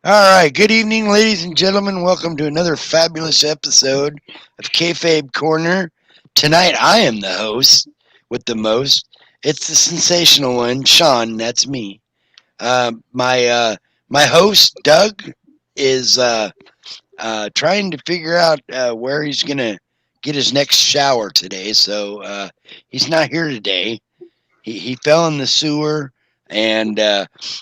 All right, good evening, ladies and gentlemen. Welcome to another fabulous episode of Kayfabe Corner. Tonight, I am the host with the most. It's the sensational one, Sean. That's me. My host, Doug, is trying to figure out where he's gonna get his next shower today. So he's not here today. He fell in the sewer, and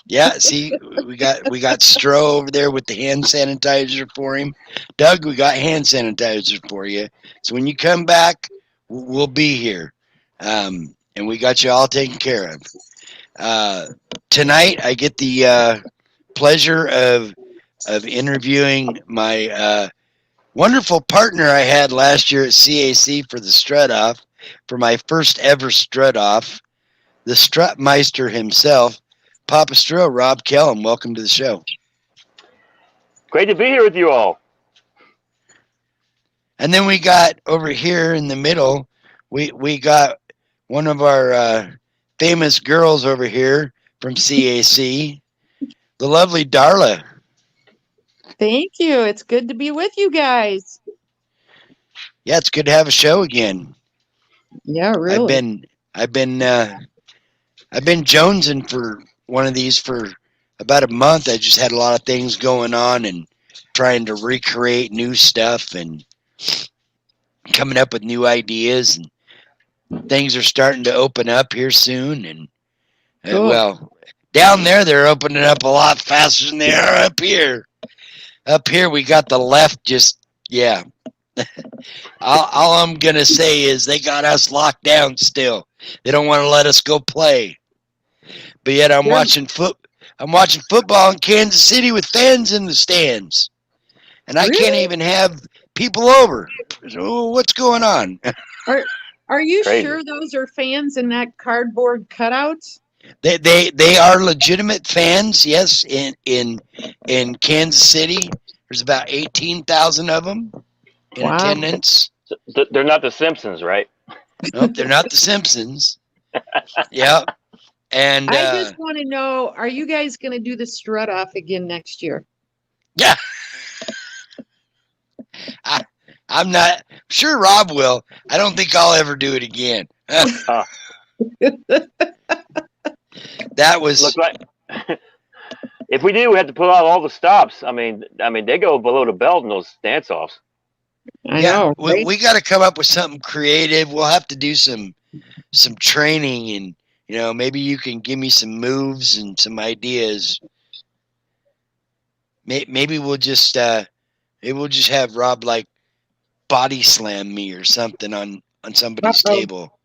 yeah, see, we got Stro over there with the hand sanitizer for him. Doug, we got hand sanitizer for you. So when you come back, we'll be here, and we got you all taken care of. Uh, Tonight, I get the pleasure of interviewing my wonderful partner I had last year at CAC for the strut off, for my first ever strut off, the strut maestro himself, Papa Stro, Rob Kellum. Welcome to the show. Great to be here with you all. And then we got over here in the middle, we got one of our famous girls over here from CAC, the lovely Darla. Thank you. It's good to be with you guys. Yeah, it's good to have a show again. Yeah, I've really. been I've been I've been jonesing for one of these for about a month. I just had a lot of things going on and trying to recreate new stuff and coming up with new ideas, and things are starting to open up here soon. And well, down there they're opening up a lot faster than they are up here. Up here we got the left just, yeah. all I'm gonna say is they got us locked down still. They don't want to let us go play. But yet I'm watching football in Kansas City with fans in the stands, and I can't even have people over. So what's going on? Are you Crazy. sure those are fans and not cardboard cutouts? They are legitimate fans. Yes, in Kansas City, there's about 18,000 of them in attendance. They're not the Simpsons, right? Nope, they're not the Simpsons. Yep. And I just want to know, are you guys going to do the strut off again next year? Yeah. I'm not sure Rob will. I don't think I'll ever do it again. That was Look like if we did, we had to pull out all the stops. I mean, they go below the belt in those dance offs. I know. Right? We got to come up with something creative. We'll have to do some training, and maybe you can give me some moves and some ideas. Maybe we'll just have Rob like body slam me or something on somebody's table.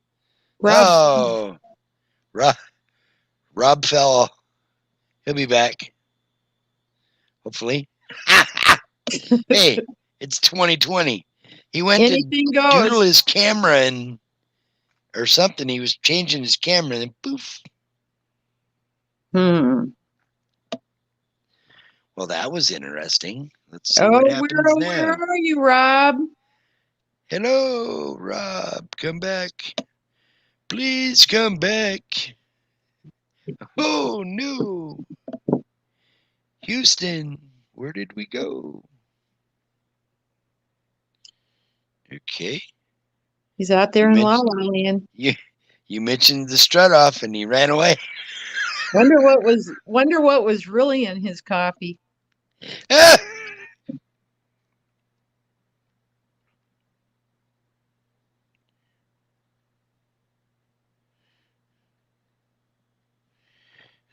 Rob. Oh, Rob fell. He'll be back, hopefully. Hey, it's 2020. He went Anything to goes. doodle his camera or something. He was changing his camera, and then poof. Well, that was interesting. Let's see what happens now. Where are you, Rob? Hello, Rob. Come back. Please come back. Oh, no. Houston, where did we go? Okay. He's out there in La La Land. You mentioned the strut off, and he ran away. Wonder what was really in his coffee.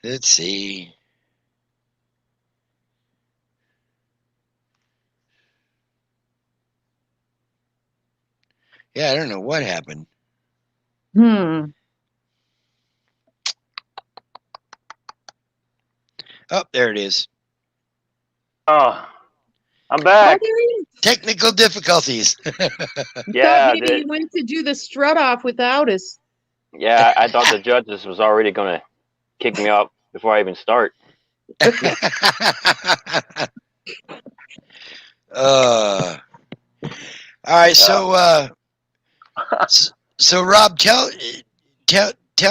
Let's see. Yeah, I don't know what happened. Oh, there it is. Oh, I'm back. Technical difficulties. Yeah, maybe he went to do the strut off without us. Yeah, I thought the judges was already going to kick me out before I even start. All right, so Rob, tell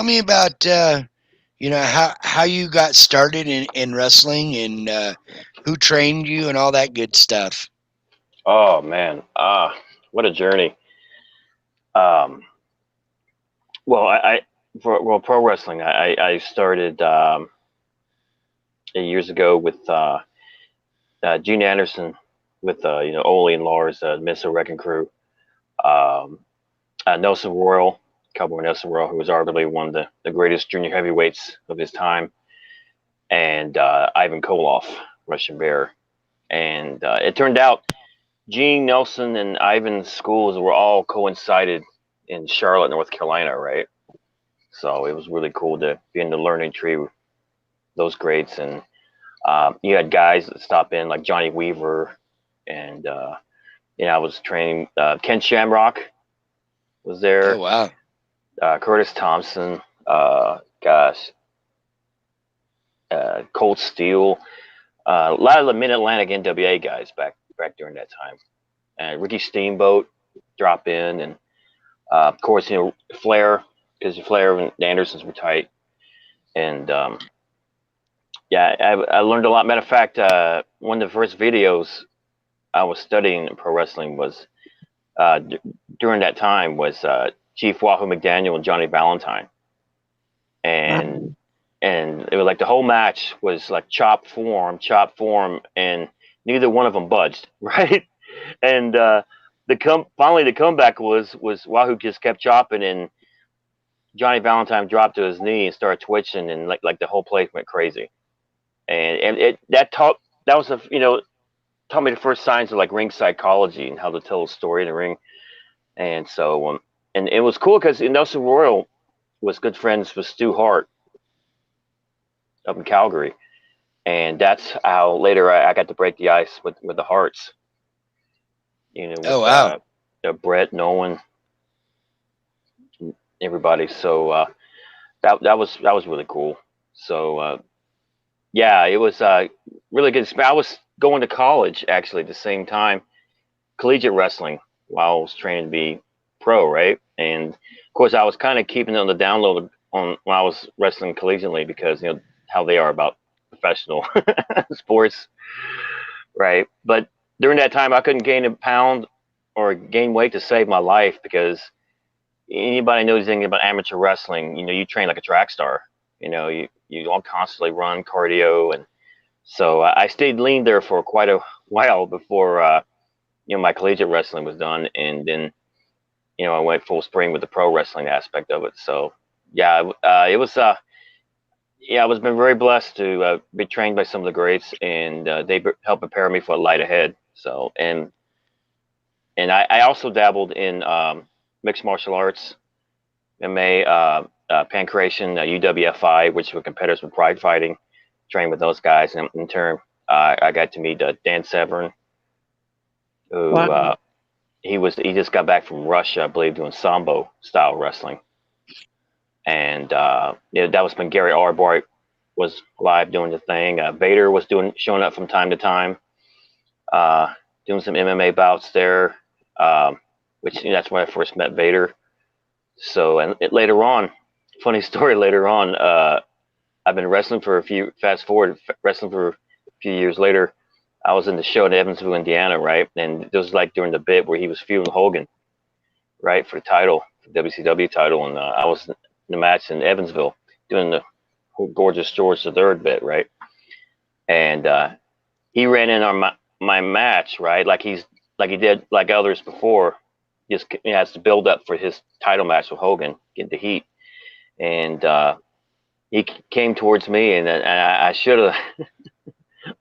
me about how you got started in wrestling, and who trained you, and all that good stuff. Oh man, what a journey. Um, well, for pro wrestling, I started years ago with Gene Anderson, with Ole and Lars, Minnesota Wrecking Crew, um, Nelson Royal, Cowboy Nelson Royal, who was arguably one of the greatest junior heavyweights of his time, and Ivan Koloff, Russian Bear. And it turned out Gene, Nelson, and Ivan's schools were all coincided in Charlotte, North Carolina, right? So it was really cool to be in the learning tree with those greats. And you had guys that stop in like Johnny Weaver, and I was training. Ken Shamrock was Oh there. wow! Curtis Thompson. Gosh, Colt Steele. A lot of the Mid Atlantic NWA guys back during that time. And Ricky Steamboat drop in, and of course Flair, because Flair and the Andersons were tight. And yeah, I learned a lot. Matter of fact, one of the first videos I was studying in pro wrestling was during that time was Chief Wahoo McDaniel and Johnny Valentine, and it was like the whole match was like chop form, and neither one of them budged, right? And finally the comeback was Wahoo just kept chopping, and Johnny Valentine dropped to his knee and started twitching, and like the whole place went crazy, and that was taught me the first signs of like ring psychology and how to tell a story in the ring. And so and it was cool because Nelson Royal was good friends with Stu Hart up in Calgary, and that's how later I got to break the ice with the Harts. With Oh wow! Brett, Nolan, everybody. So that was really cool. So yeah, it was really good. I was going to college actually at the same time, collegiate wrestling, while I was training to be pro, right? And of course, I was kind of keeping it on the download on when I was wrestling collegiately, because how they are about professional sports, right? But during that time, I couldn't gain a pound or gain weight to save my life, because anybody knows anything about amateur wrestling, you train like a track star. You don't constantly run cardio, and so I stayed lean there for quite a while before my collegiate wrestling was done, and then I went full spring with the pro wrestling aspect of it. So yeah, it was I was been very blessed to be trained by some of the greats, and they helped prepare me for a light ahead. So and I also dabbled in mixed martial arts, MMA, pancration, UWFI, which were competitors with pride fighting. Trained with those guys, and in turn, I got to meet Dan Severn, who Wow. he just got back from Russia, I believe, doing sambo style wrestling. And that was when Gary Arbart was live doing the thing. Vader was showing up from time to time, doing some MMA bouts there, which that's when I first met Vader. So and later on, funny story. Later on, I've been wrestling for wrestling for a few years later. I was in the show in Evansville, Indiana, right? And it was like during the bit where he was feuding Hogan, right, for the title, the WCW title, and I was in the match in Evansville doing the Gorgeous George III bit, right? And he ran in on my match, right, like he did like others before. He has to build up for his title match with Hogan, get the heat, and he came towards me, and I should have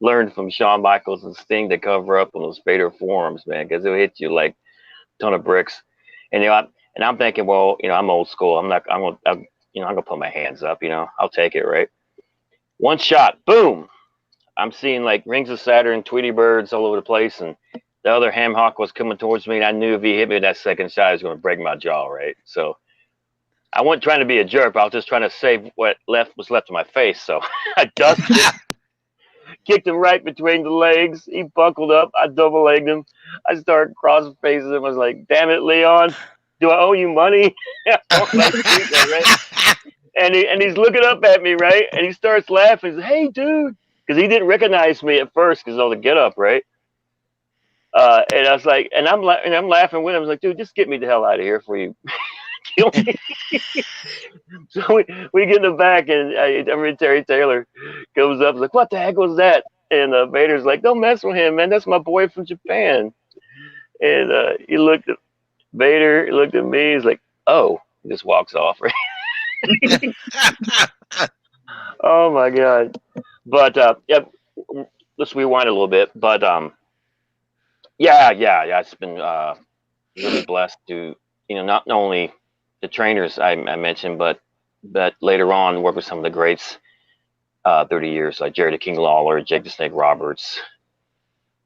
learned from Shawn Michaels and Sting to cover up on those Vader forearms, man, because it'll hit you like a ton of bricks. And I'm thinking, well, I'm old school. I'm gonna put my hands up. I'll take it, right? One shot, boom. I'm seeing like rings of Saturn, Tweety birds all over the place, and the other ham hock was coming towards me, and I knew if he hit me with that second shot, he was going to break my jaw, right? So I wasn't trying to be a jerk, but I was just trying to save what was left of my face. So I dusted it, kicked him right between the legs. He buckled up. I double legged him. I started cross facing him. I was like, "Damn it, Leon, do I owe you money?" Right? And he's looking up at me, right? And he starts laughing. He's like, "Hey, dude, because he didn't recognize me at first because of the get up, right? And I was like, and I'm laughing with him. I was like, dude, just get me the hell out of here before you kill me. So we get in the back, and I mean, Terry Taylor goes up, like, what the heck was that? And Vader's like, don't mess with him, man. That's my boy from Japan. And he looked at Vader, he looked at me, he's like, oh, he just walks off. Right? Oh my god. But yeah, let's rewind a little bit. But yeah. It's been really blessed to, not only the trainers I mentioned, but later on work with some of the greats 30 years, like Jerry the King Lawler, Jake the Snake Roberts,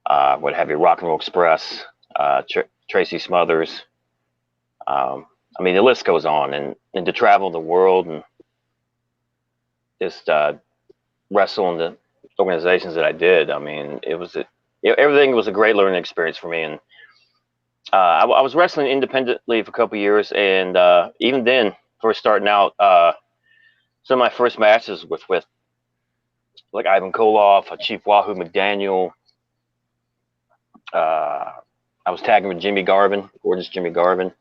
what have you, Rock and Roll Express, Tracy Smothers. I mean, the list goes on, and to travel the world and just wrestle in the organizations that I did. I mean, everything was a great learning experience for me. And I was wrestling independently for a couple of years, and even then, first starting out, some of my first matches with like Ivan Koloff, Chief Wahoo McDaniel. I was tagging with Jimmy Garvin, gorgeous Jimmy Garvin.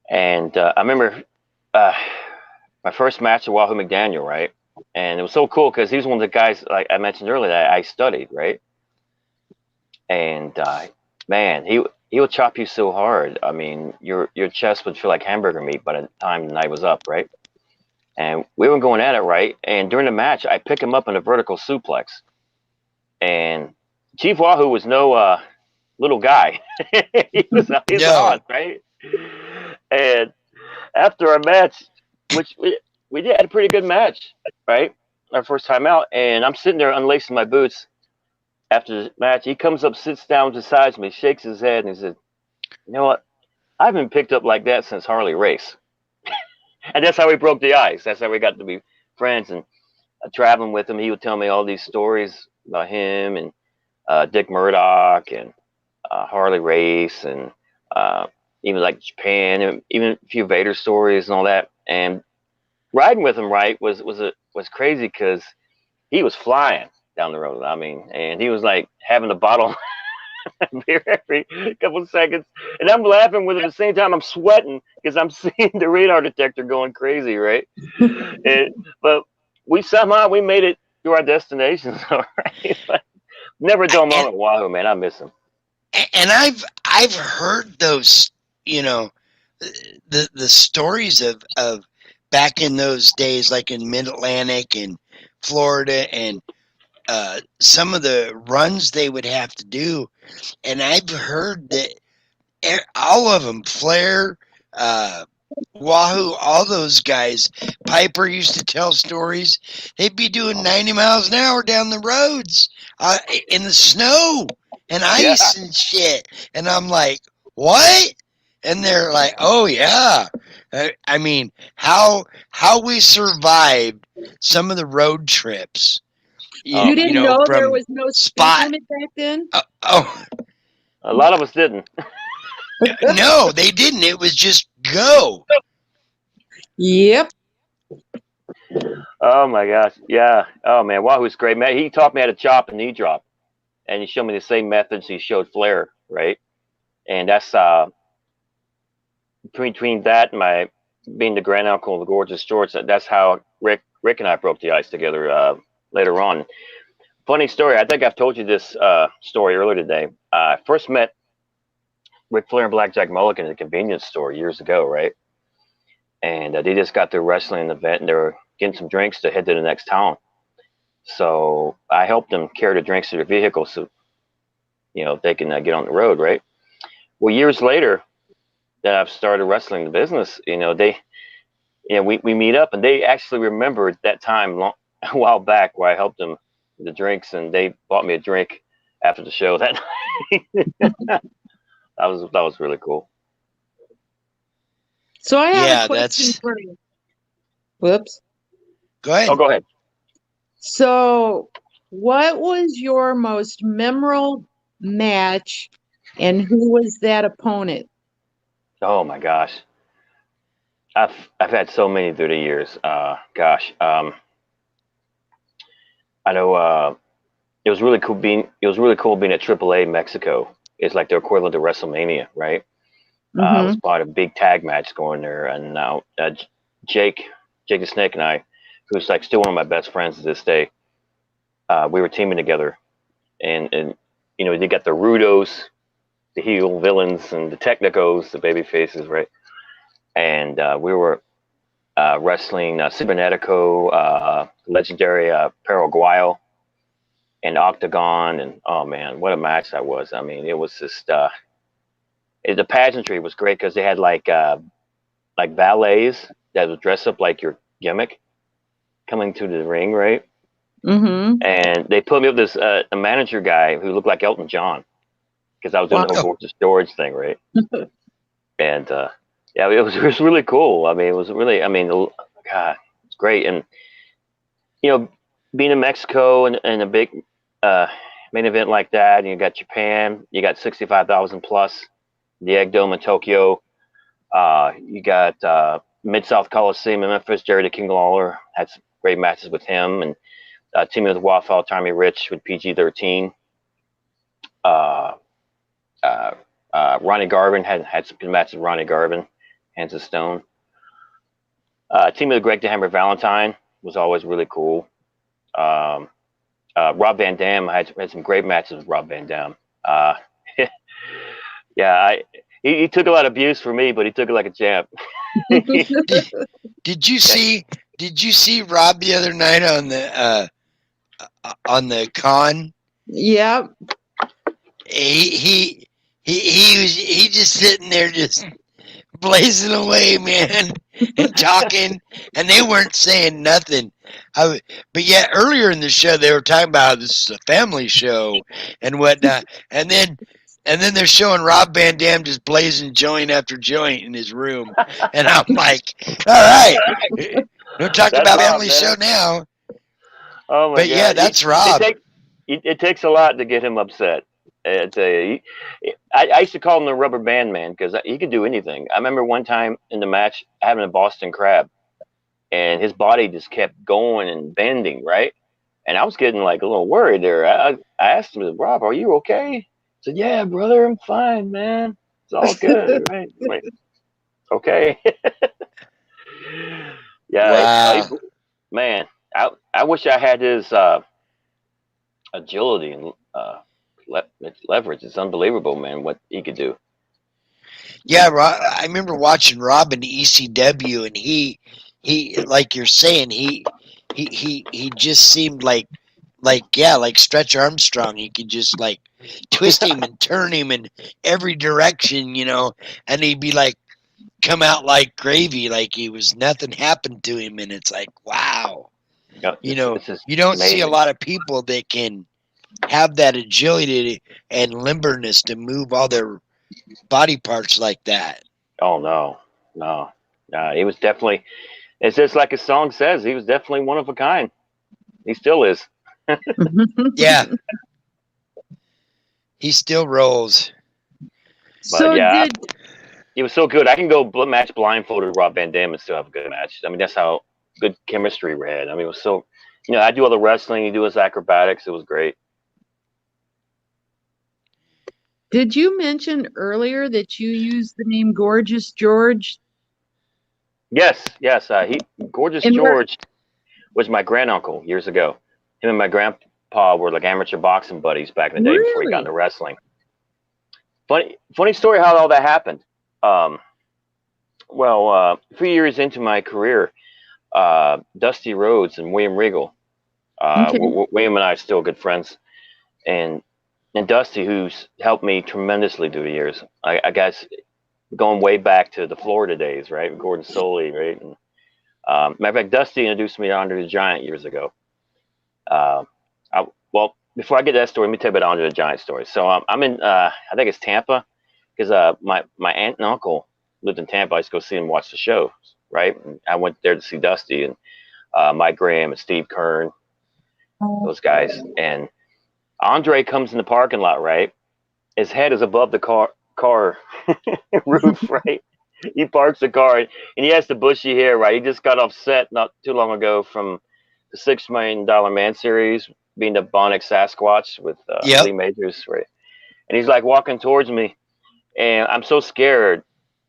And I remember my first match with Wahoo McDaniel, right? And it was so cool because he was one of the guys, like I mentioned earlier, that I studied, right? And man, he would chop you so hard. I mean, your chest would feel like hamburger meat by the time the night was up, right? And we were going at it, right? And during the match, I picked him up in a vertical suplex. And Chief Wahoo was no little guy. He's No. on, right? And after our match, which we did had a pretty good match, right? Our first time out, and I'm sitting there unlacing my boots. After the match, he comes up, sits down beside me, shakes his head, and he said, "You know what? I haven't been picked up like that since Harley Race." And that's how we broke the ice. That's how we got to be friends. And traveling with him, he would tell me all these stories about him and Dick Murdoch and Harley Race and even like Japan and even a few Vader stories and all that. And riding with him, right, was crazy because he was flying down the road. I mean, and he was like having a bottle of beer every couple of seconds, and I'm laughing with him at the same time. I'm sweating because I'm seeing the radar detector going crazy, right? But we somehow we made it to our destinations, all right. But never a dull and, moment. Wahoo, man, I miss him. and I've heard those, the stories of back in those days, like in Mid Atlantic and Florida, and some of the runs they would have to do. And I've heard that all of them, Flair, Wahoo, all those guys, Piper used to tell stories. They'd be doing 90 miles an hour down the roads in the snow and Yeah. ice and shit. And I'm like, what? And they're like, oh yeah. I mean, how we survived some of the road trips. You didn't know there from was no speed spot. limit back then? A lot of us didn't. No, they didn't. It was just go. Yep. Oh my gosh, yeah. Oh man, Wahoo's great, man. He taught me how to chop and knee drop, and he showed me the same methods he showed Flair, right? And that's between that and my being the grand uncle of the Gorgeous George. That's how Rick and I broke the ice together later on. Funny story. I think I've told you this story earlier today. I first met Ric Flair and Blackjack Mulligan at a convenience store years ago, right? And they just got their wrestling event, and they were getting some drinks to head to the next town. So I helped them carry the drinks to their vehicle so they can get on the road, right? Well, years later that I've started wrestling the business, we meet up, and they actually remembered that time a while back where I helped them with the drinks, and they bought me a drink after the show that night. that was really cool. So I have a question for you. Whoops. Go ahead. Oh, go ahead. So, what was your most memorable match, and who was that opponent? Oh my gosh, I've had so many through the years. I know it was really cool being at AAA Mexico. It's like the equivalent to WrestleMania, right? I was Mm-hmm. part of a big tag match going there, and now Jake, Jake the Snake, and I, who's like still one of my best friends to this day, we were teaming together, and they got the Rudos, the heel villains, and the Technicos, the baby faces, right? And we were wrestling Cibernetico, legendary Paraguayo, and Octagon, and oh man, what a match that was! I mean, it was just the pageantry was great because they had like valets that would dress up like your gimmick coming to the ring, right? Mm-hmm. And they put me with this a manager guy who looked like Elton John because I was doing Wow. the whole gorgeous George thing, right? And yeah, it was really cool. I mean, it was really, I mean, God, it's great. And you know, being in Mexico and a big uh, main event like that, and you got Japan, you got 65,000 plus, the Egg Dome in Tokyo, you got Mid South Coliseum in Memphis. Jerry the King Lawler had some great matches with him, and teaming with Wafel Tommy Rich with PG-13. Uh, uh, Ronnie Garvin had some good matches with Ronnie Garvin, Hands of Stone. Teaming with Greg the Hammer Valentine was always really cool. Um, Rob Van Dam had some great matches with Rob Van Dam. Yeah, he took a lot of abuse for me, but he took it like a champ. Did, did you see? Did you see Rob the other night on the con? Yep. He just sitting there just blazing away, man, and talking, and they weren't saying nothing. But yet earlier in the show they were talking about how this is a family show and whatnot, and then they're showing Rob Van Dam just blazing joint after joint in his room, and I'm like, all right, don't talk That's about Rob, family man. show now. Oh my But yeah, God, that's it Rob. takes it takes a lot to get him upset. I tell you, I used to call him the rubber band man because he could do anything. I remember one time in the match having a Boston Crab, and his body just kept going and bending, right? And I was getting like a little worried there. I asked him, Rob, are you okay? He said, yeah, brother, I'm fine, man. It's all good, right? I'm like, okay. Yeah, Wow. man, I wish I had his agility and leverage. It's unbelievable, man, what he could do. Yeah, I remember watching Rob in ECW, and he like you're saying, he just seemed like Stretch Armstrong. He could just like twist him and turn him in every direction, and he'd be like come out like gravy, like he was nothing happened to him, and it's like wow, It's just you don't see a amazing. lot of people that can have that agility and limberness to move all their body parts like that. Oh no, no, he was definitely. It's just like his song says. He was definitely one of a kind. He still is. Yeah, he still rolls. But So yeah, did he was so good. I can go match blindfolded Rob Van Dam and still have a good match. I mean, that's how good chemistry we had. I mean, it was so. I do all the wrestling. You do his acrobatics. It was great. did you mention earlier that you used the name Gorgeous George? Yes, yes. Gorgeous And where George was my granduncle years ago. Him and my grandpa were like amateur boxing buddies back in the day before he got really? into wrestling. Funny story how all that happened. Um, well, a few years into my career, Dusty Rhodes and William Regal. Okay. William and I are still good friends, and Dusty, who's helped me tremendously through the years. I guess going way back to the Florida days, right? Gordon Soley, right? And, matter of fact, Dusty introduced me to Andre the Giant years ago. Uh, well, before I get to that story, let me tell you about Andre the Giant story. So I'm in, I think it's Tampa, because my aunt and uncle lived in Tampa. I used to go see them watch the shows, right? And I went there to see Dusty and Mike Graham and Steve Kern, those guys. And Andre comes in the parking lot, right? His head is above the car roof, right? He parks the car and he has the bushy hair, right? He just got offset not too long ago from the $6 Million Man series, being the Bionic Sasquatch with Yep. Lee Majors, right? And he's like walking towards me, and I'm so scared.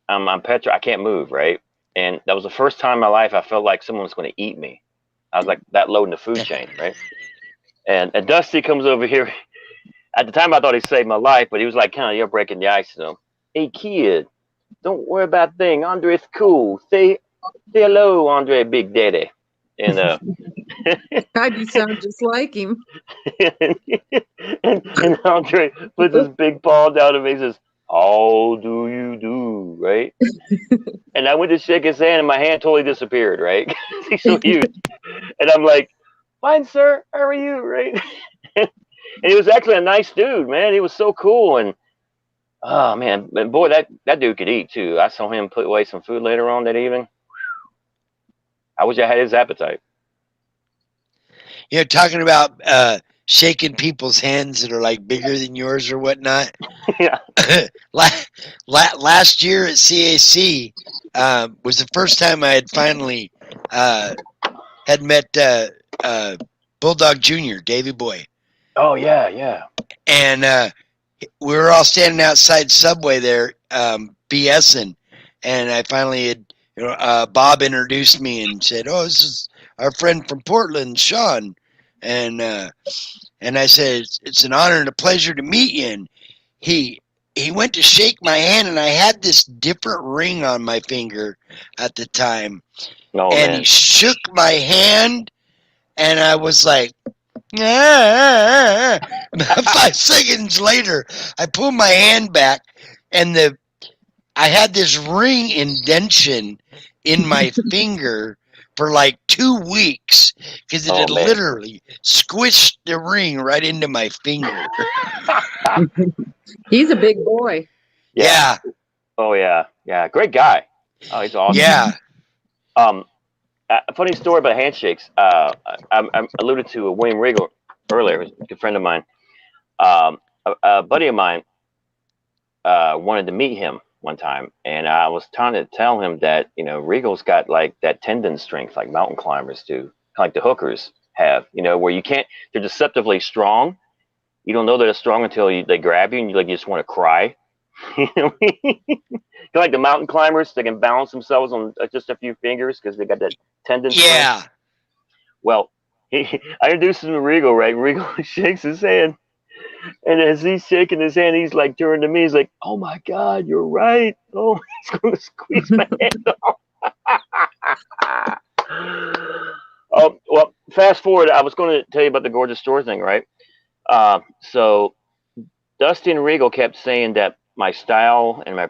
I'm petrified. I can't move, right? And that was the first time in my life I felt like someone was going to eat me. I was like that low in the food chain, right? And Dusty comes over here. At the time, I thought he saved my life, but he was like, kind of, you're breaking the ice. Hey, kid, don't worry about a thing. Andre's cool. Say hello, Andre, Big Daddy. And God, you sound just like him. and Andre puts his big paw down and he says, "How do you do?" Right? And I went to shake his hand, and my hand totally disappeared. Right? He's so huge, and I'm like, "Fine, sir. How are you?" Right? And he was actually a nice dude, man. He was so cool, and oh man, boy, that dude could eat too. I saw him put away some food later on that evening. I wish I had his appetite. Talking about shaking people's hands that are like bigger than yours or whatnot. Yeah. Last year at CAC was the first time I had finally had met Bulldog Jr., Davy Boy. Oh yeah, yeah. And we were all standing outside Subway there, BSing, and I finally had, Bob introduced me and said, "Oh, this is our friend from Portland, Sean," and I said, "It's an honor and a pleasure to meet you." And he he went to shake my hand, and I had this different ring on my finger at the time, Oh and he man. shook my hand, and I was like, ah. 5 seconds later, I pulled my hand back, and I had this ring indention in my finger for like 2 weeks because it Oh had man. literally squished the ring right into my finger. He's a big boy. Yeah. Yeah, Oh yeah. Yeah. Great guy. Oh, he's awesome. yeah. Um, a funny story about handshakes. I alluded to William Regal earlier, who's a good friend of mine. A buddy of mine wanted to meet him one time, and I was trying to tell him that Regal's got like that tendon strength, like mountain climbers do, kind of like the hookers have. Where you can't. They're deceptively strong. You don't know they're strong until they grab you, and you just want to cry. You know what I mean? Like the mountain climbers, they can balance themselves on just a few fingers because they got that tendon strength. Yeah. Well, I introduced him to Regal, right? Regal shakes his hand, and as he's shaking his hand, he's like turning to me. He's like, "Oh my God, you're right. Oh, he's going to squeeze my hand off." Oh, well, fast forward. I was going to tell you about the gorgeous store thing, right? So Dusty and Regal kept saying that my style and my,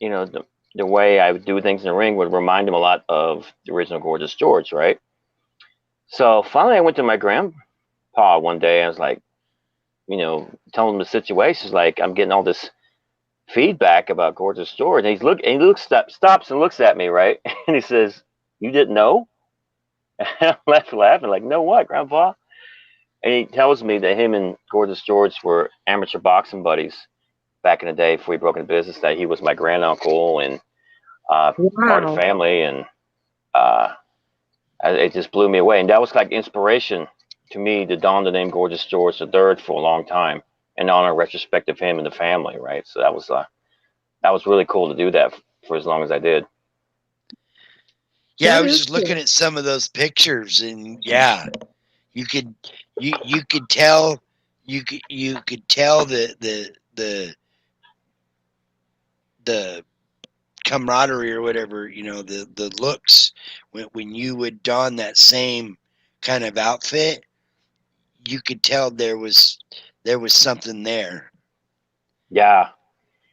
the way I would do things in the ring would remind him a lot of the original Gorgeous George, right? So finally, I went to my grandpa one day. I was like, telling him the situation. Like, I'm getting all this feedback about Gorgeous George. And stops and looks at me, right? And he says, "You didn't know?" And I'm laughing, like, "No what, Grandpa?" And he tells me that him and Gorgeous George were amateur boxing buddies back in the day before he broke into business, that he was my granduncle and part of the Wow. family. And it just blew me away. And that was like inspiration to me to don the name Gorgeous George III for a long time and honor retrospect of him and the family, right? So that was really cool to do that for as long as I did. Yeah, I That was is just cool. looking at some of those pictures, and yeah, you could you could tell you could tell the camaraderie or whatever, the looks when you would don that same kind of outfit. You could tell there was something there Yeah.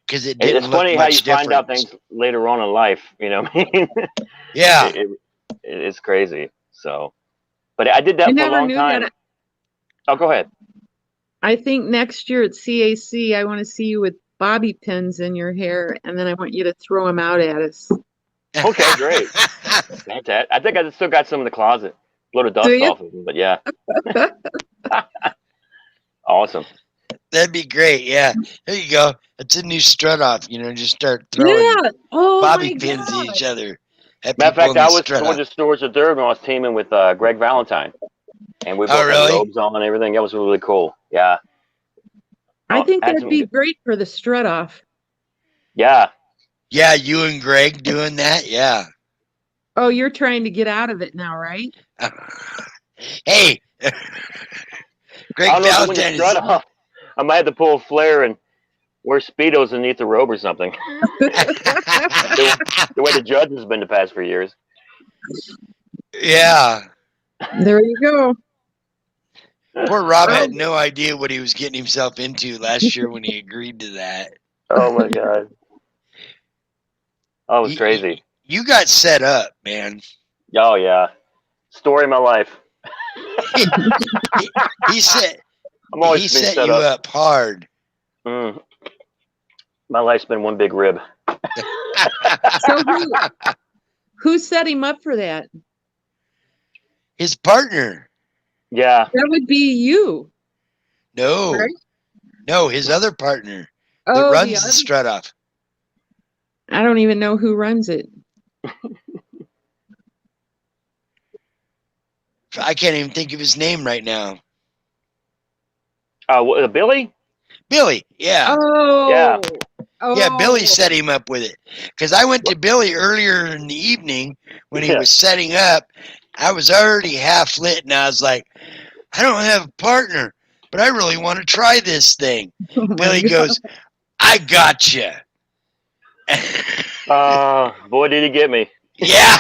because it It's didn't look funny how you much find out different. things later on in life, what I mean? Yeah, it, it's crazy. So, but I did I that for a never long knew time. that. Oh, go ahead. I think next year at CAC, I want to see you with bobby pins in your hair, and then I want you to throw them out at us. Okay, great. Fantastic. I think I still got some in the closet. Blow the Do dust you? off of them, but yeah, awesome. that'd be great. Yeah, there you go. It's a new strut off. Just start throwing Yeah. Oh bobby my pins at God. each other. Had Matter of people fact, in the I was strut going off. to Stewards of Durban. I was teaming with Greg Valentine, and we Oh, both had really? robes on and everything. That was really cool. Yeah. I Oh, think had that'd some be good. great for the strut off. Yeah. Yeah, you and Greg doing that? Yeah. Oh, you're trying to get out of it now, right? Hey, I Greg don't know if you win the Valentine strut is. off. I might have to pull a flare and wear Speedos underneath the robe or something. the, the way the judges have been the past few years. Yeah. There you go. Poor Rob Well, had no idea what he was getting himself into last year when he agreed to that. Oh my God. Oh, it was You, you, crazy. you got set up, man. Oh yeah. Story of my life. he, he set I'm always he being set set you up. up hard. Mm. My life's been one big rib. so who set him up for that? His partner. Yeah. That would be you, No, right? no, his other partner that Oh, the runs the other. strut off. I don't even know who runs it. I can't even think of his name right now. Billy? Billy. Yeah. Yeah. Oh, Yeah, Billy oh. set him up with it. Because I went to Billy earlier in the evening when he Yeah. was setting up. I was already half lit, and I was like, I don't have a partner, but I really want to try this thing. Oh my Billy God. goes, I got you. Boy, did he get me. Yeah.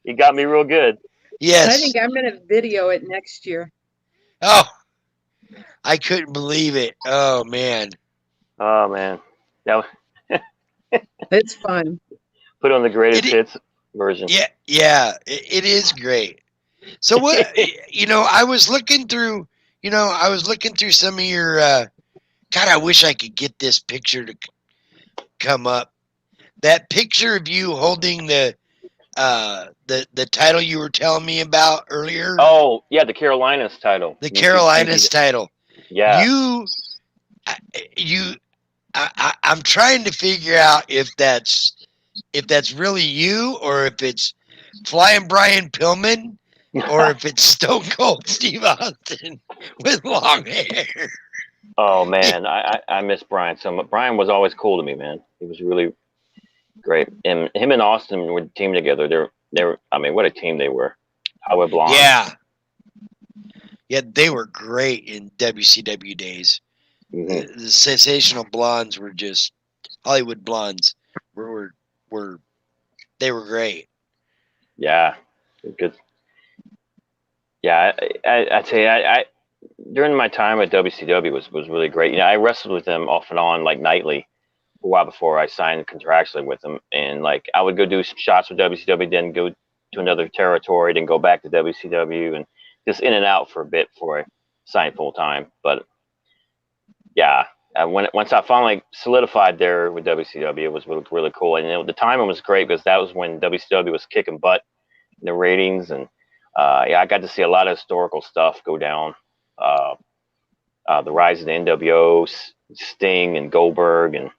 He got me real good. I Yes. think I'm going to video it next year. Oh, I couldn't believe it. Oh, man. Oh man. Now It's fun. put on the greatest It, hits version. yeah, it is great. So what, I was looking through, some of your, God, I wish I could get this picture to come up. That picture of you holding the title you were telling me about earlier, Oh yeah, the Carolinas title. the You Carolinas beat it. title. Yeah. You, you, I'm trying to figure out if that's really you or if it's Flying Brian Pillman or if it's Stone Cold Steve Austin with long hair. Oh man, I miss Brian so much. Brian was always cool to me, man. He was really great. And him and Austin were teamed together. They were. I mean, what a team they were. Highway Blondes. Yeah, they were great in WCW days. Mm-hmm. The sensational blondes were just Hollywood blondes. Were they were great. Yeah, good. Yeah, I tell you, I during my time at WCW was really great. You know, I wrestled with them off and on like nightly a while before I signed contractually with them, and like I would go do some shots with WCW, then go to another territory, then go back to WCW, and just in and out for a bit before I signed full time. But yeah, once I finally solidified there with WCW, it was really, really cool. And the timing was great because that was when WCW was kicking butt in the ratings, and yeah, I got to see a lot of historical stuff go down. Uh, the rise of the NWO, Sting and Goldberg, and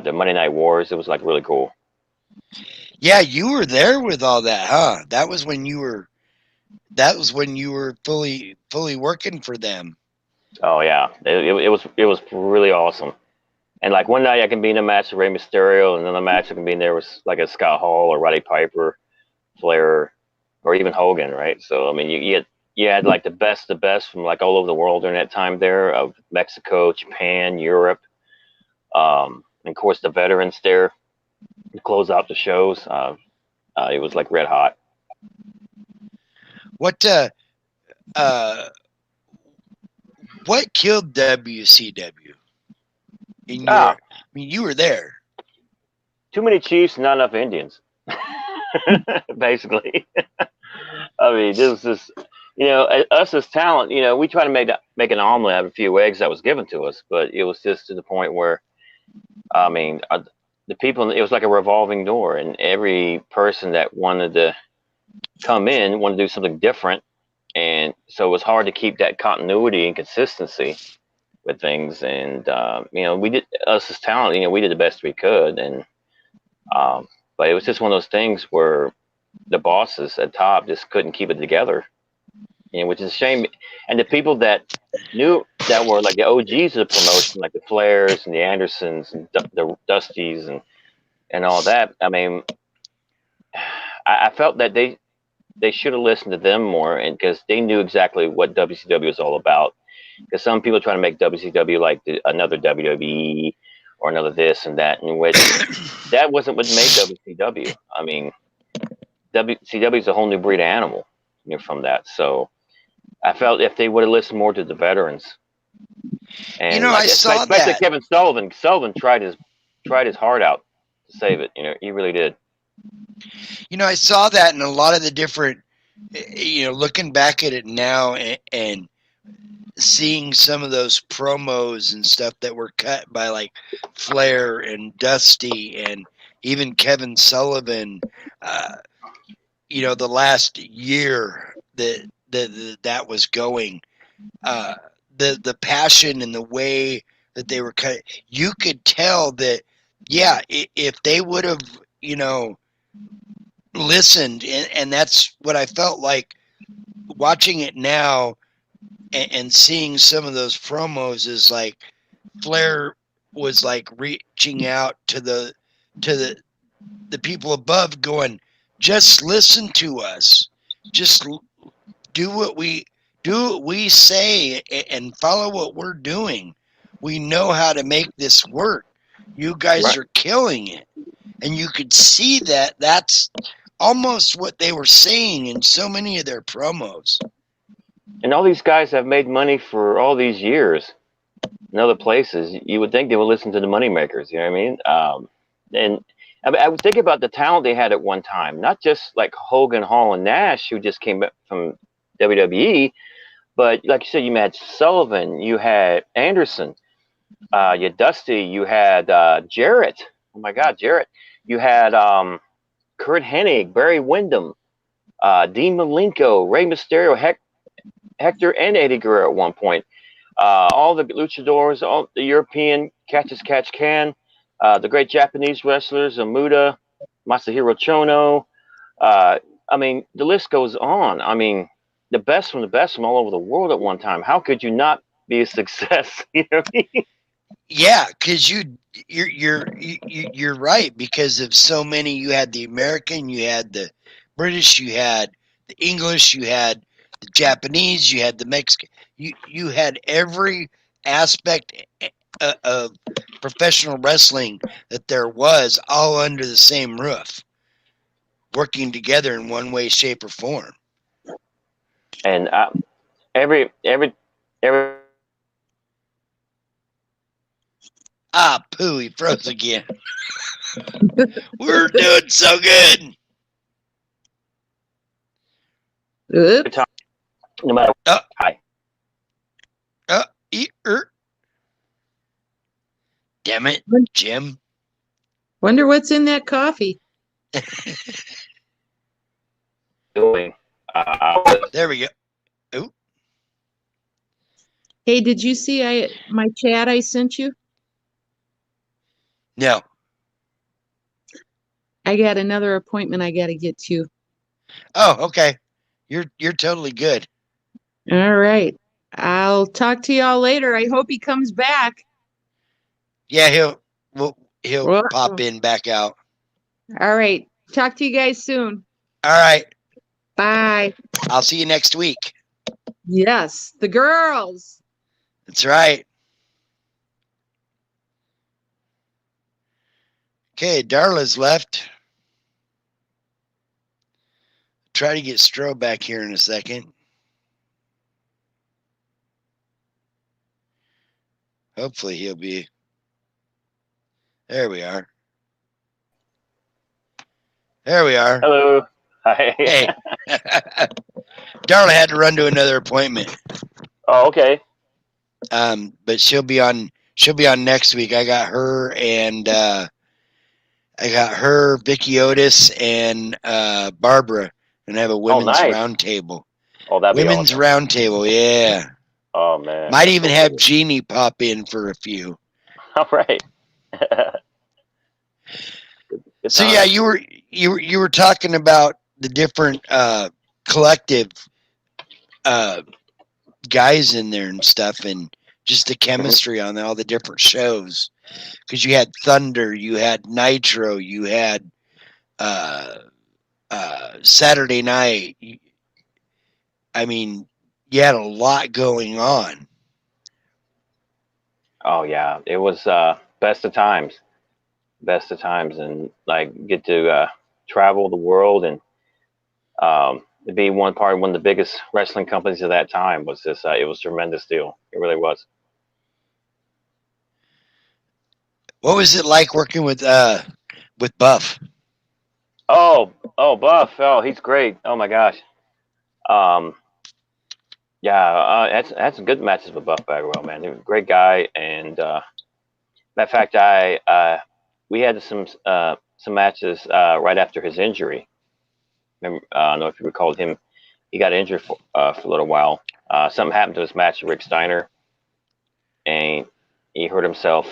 the Monday Night Wars. It was like really cool. Yeah, you were there with all that, huh? That was when you were fully working for them. Oh yeah, it was really awesome. And like one night I can be in a match with Rey Mysterio, and another match I can be in there with like a Scott Hall or Roddy Piper, Flair, or even Hogan, right? So I mean, you had like the best from like all over the world during that time there of Mexico, Japan, Europe, and of course the veterans there to close out the shows. It was like red hot. What uh what killed WCW in your? Ah, I mean, you were there. too many Chiefs, not enough Indians. Basically, I mean, this was just, us as talent, we try to make an omelet out of a few eggs that was given to us, but it was just to the point where, I mean, the people, it was like a revolving door, and every person that wanted to come in wanted to do something different, and so it was hard to keep that continuity and consistency. with things, and we did us as talent. We did the best we could, and but it was just one of those things where the bosses at top just couldn't keep it together, which is a shame. And the people that knew that were like the OGs of the promotion, like the Flairs and the Andersons and the Dusties and all that. I mean, I felt that they should have listened to them more, and because they knew exactly what WCW was all about. Because some people try to make WCW like another WWE or another this and that, in which that wasn't what made WCW. I mean, WCW is a whole new breed of animal, from that. So I felt if they would have listened more to the veterans, and I saw especially that. Kevin Sullivan. Sullivan tried his heart out to save it. He really did. I saw that in a lot of the different, looking back at it now and seeing some of those promos and stuff that were cut by like Flair and Dusty and even Kevin Sullivan, the last year that was going, the passion and the way that they were cut, you could tell that, yeah, if they would have, listened, and that's what I felt like watching it now and seeing some of those promos is like Flair was like reaching out to the people above, going, just listen to us, just do what we say and follow what we're doing. We know how to make this work. You guys are killing it. And you could see that that's almost what they were saying in so many of their promos. And all these guys have made money for all these years in other places. You would think they would listen to the moneymakers. You know what I mean? And I would think about the talent they had at one time, not just like Hogan, Hall, and Nash, who just came from WWE, but like you said, you had Sullivan, you had Anderson, you had Dusty, you had Jarrett. Oh my God, Jarrett. You had Kurt Hennig, Barry Windham, Dean Malenko, Rey Mysterio, Hector, and Eddie Guerrero at one point. All the luchadors, all the European catch as catch can, the great Japanese wrestlers, Amuda, Masahiro Chono. I mean, the list goes on. I mean, the best from all over the world at one time. How could you not be a success? You know what I mean? Yeah, because you're right, because of so many. You had the American, you had the British, you had the English, you had the Japanese, you had the Mexican. You had every aspect of professional wrestling that there was, all under the same roof, working together in one way, shape, or form. And every poo, he froze again. We're doing so good. Oops. no matter hi. Damn it, Jim. Wonder what's in that coffee. Doing. There we go. Ooh. Hey, did you see my chat I sent you? No. I got another appointment I got to get to. Oh, okay. You're totally good. All right. I'll talk to y'all later. I hope he comes back. Yeah, he'll pop in back out. All right. Talk to you guys soon. All right. Bye. I'll see you next week. Yes, the girls. That's right. Okay, Darla's left. Try to get Stro back here in a second. Hopefully he'll be. There we are. There we are. Hello. Hi. Hey. Darla had to run to another appointment. Oh, okay. But she'll be on next week. I got her and Vicky Otis and Barbara, and have a women's round table. Oh, that'd be women's awesome. round table, yeah. Oh man, Might that's even so have cool. Jeannie pop in for a few. All right. Good So yeah, times. you were talking about the different collective uh, guys in there and stuff, and just the Mhm. chemistry on all the different shows. Because you had Thunder, you had Nitro, you had uh, Saturday Night. I mean, you had a lot going on. Oh yeah, it was best of times, and like get to travel the world and to be one of the biggest wrestling companies of that time was this. It was a tremendous deal. It really was. What was it like working with Buff? Oh, Buff. Oh, he's great. Oh my gosh. Um, yeah, had some good matches with Buff Bagwell, man. He was a great guy, and matter of fact, I we had some matches right after his injury. Remember, I don't know if you recall him. He got injured for a little while. Something happened to his match with Rick Steiner, and he hurt himself.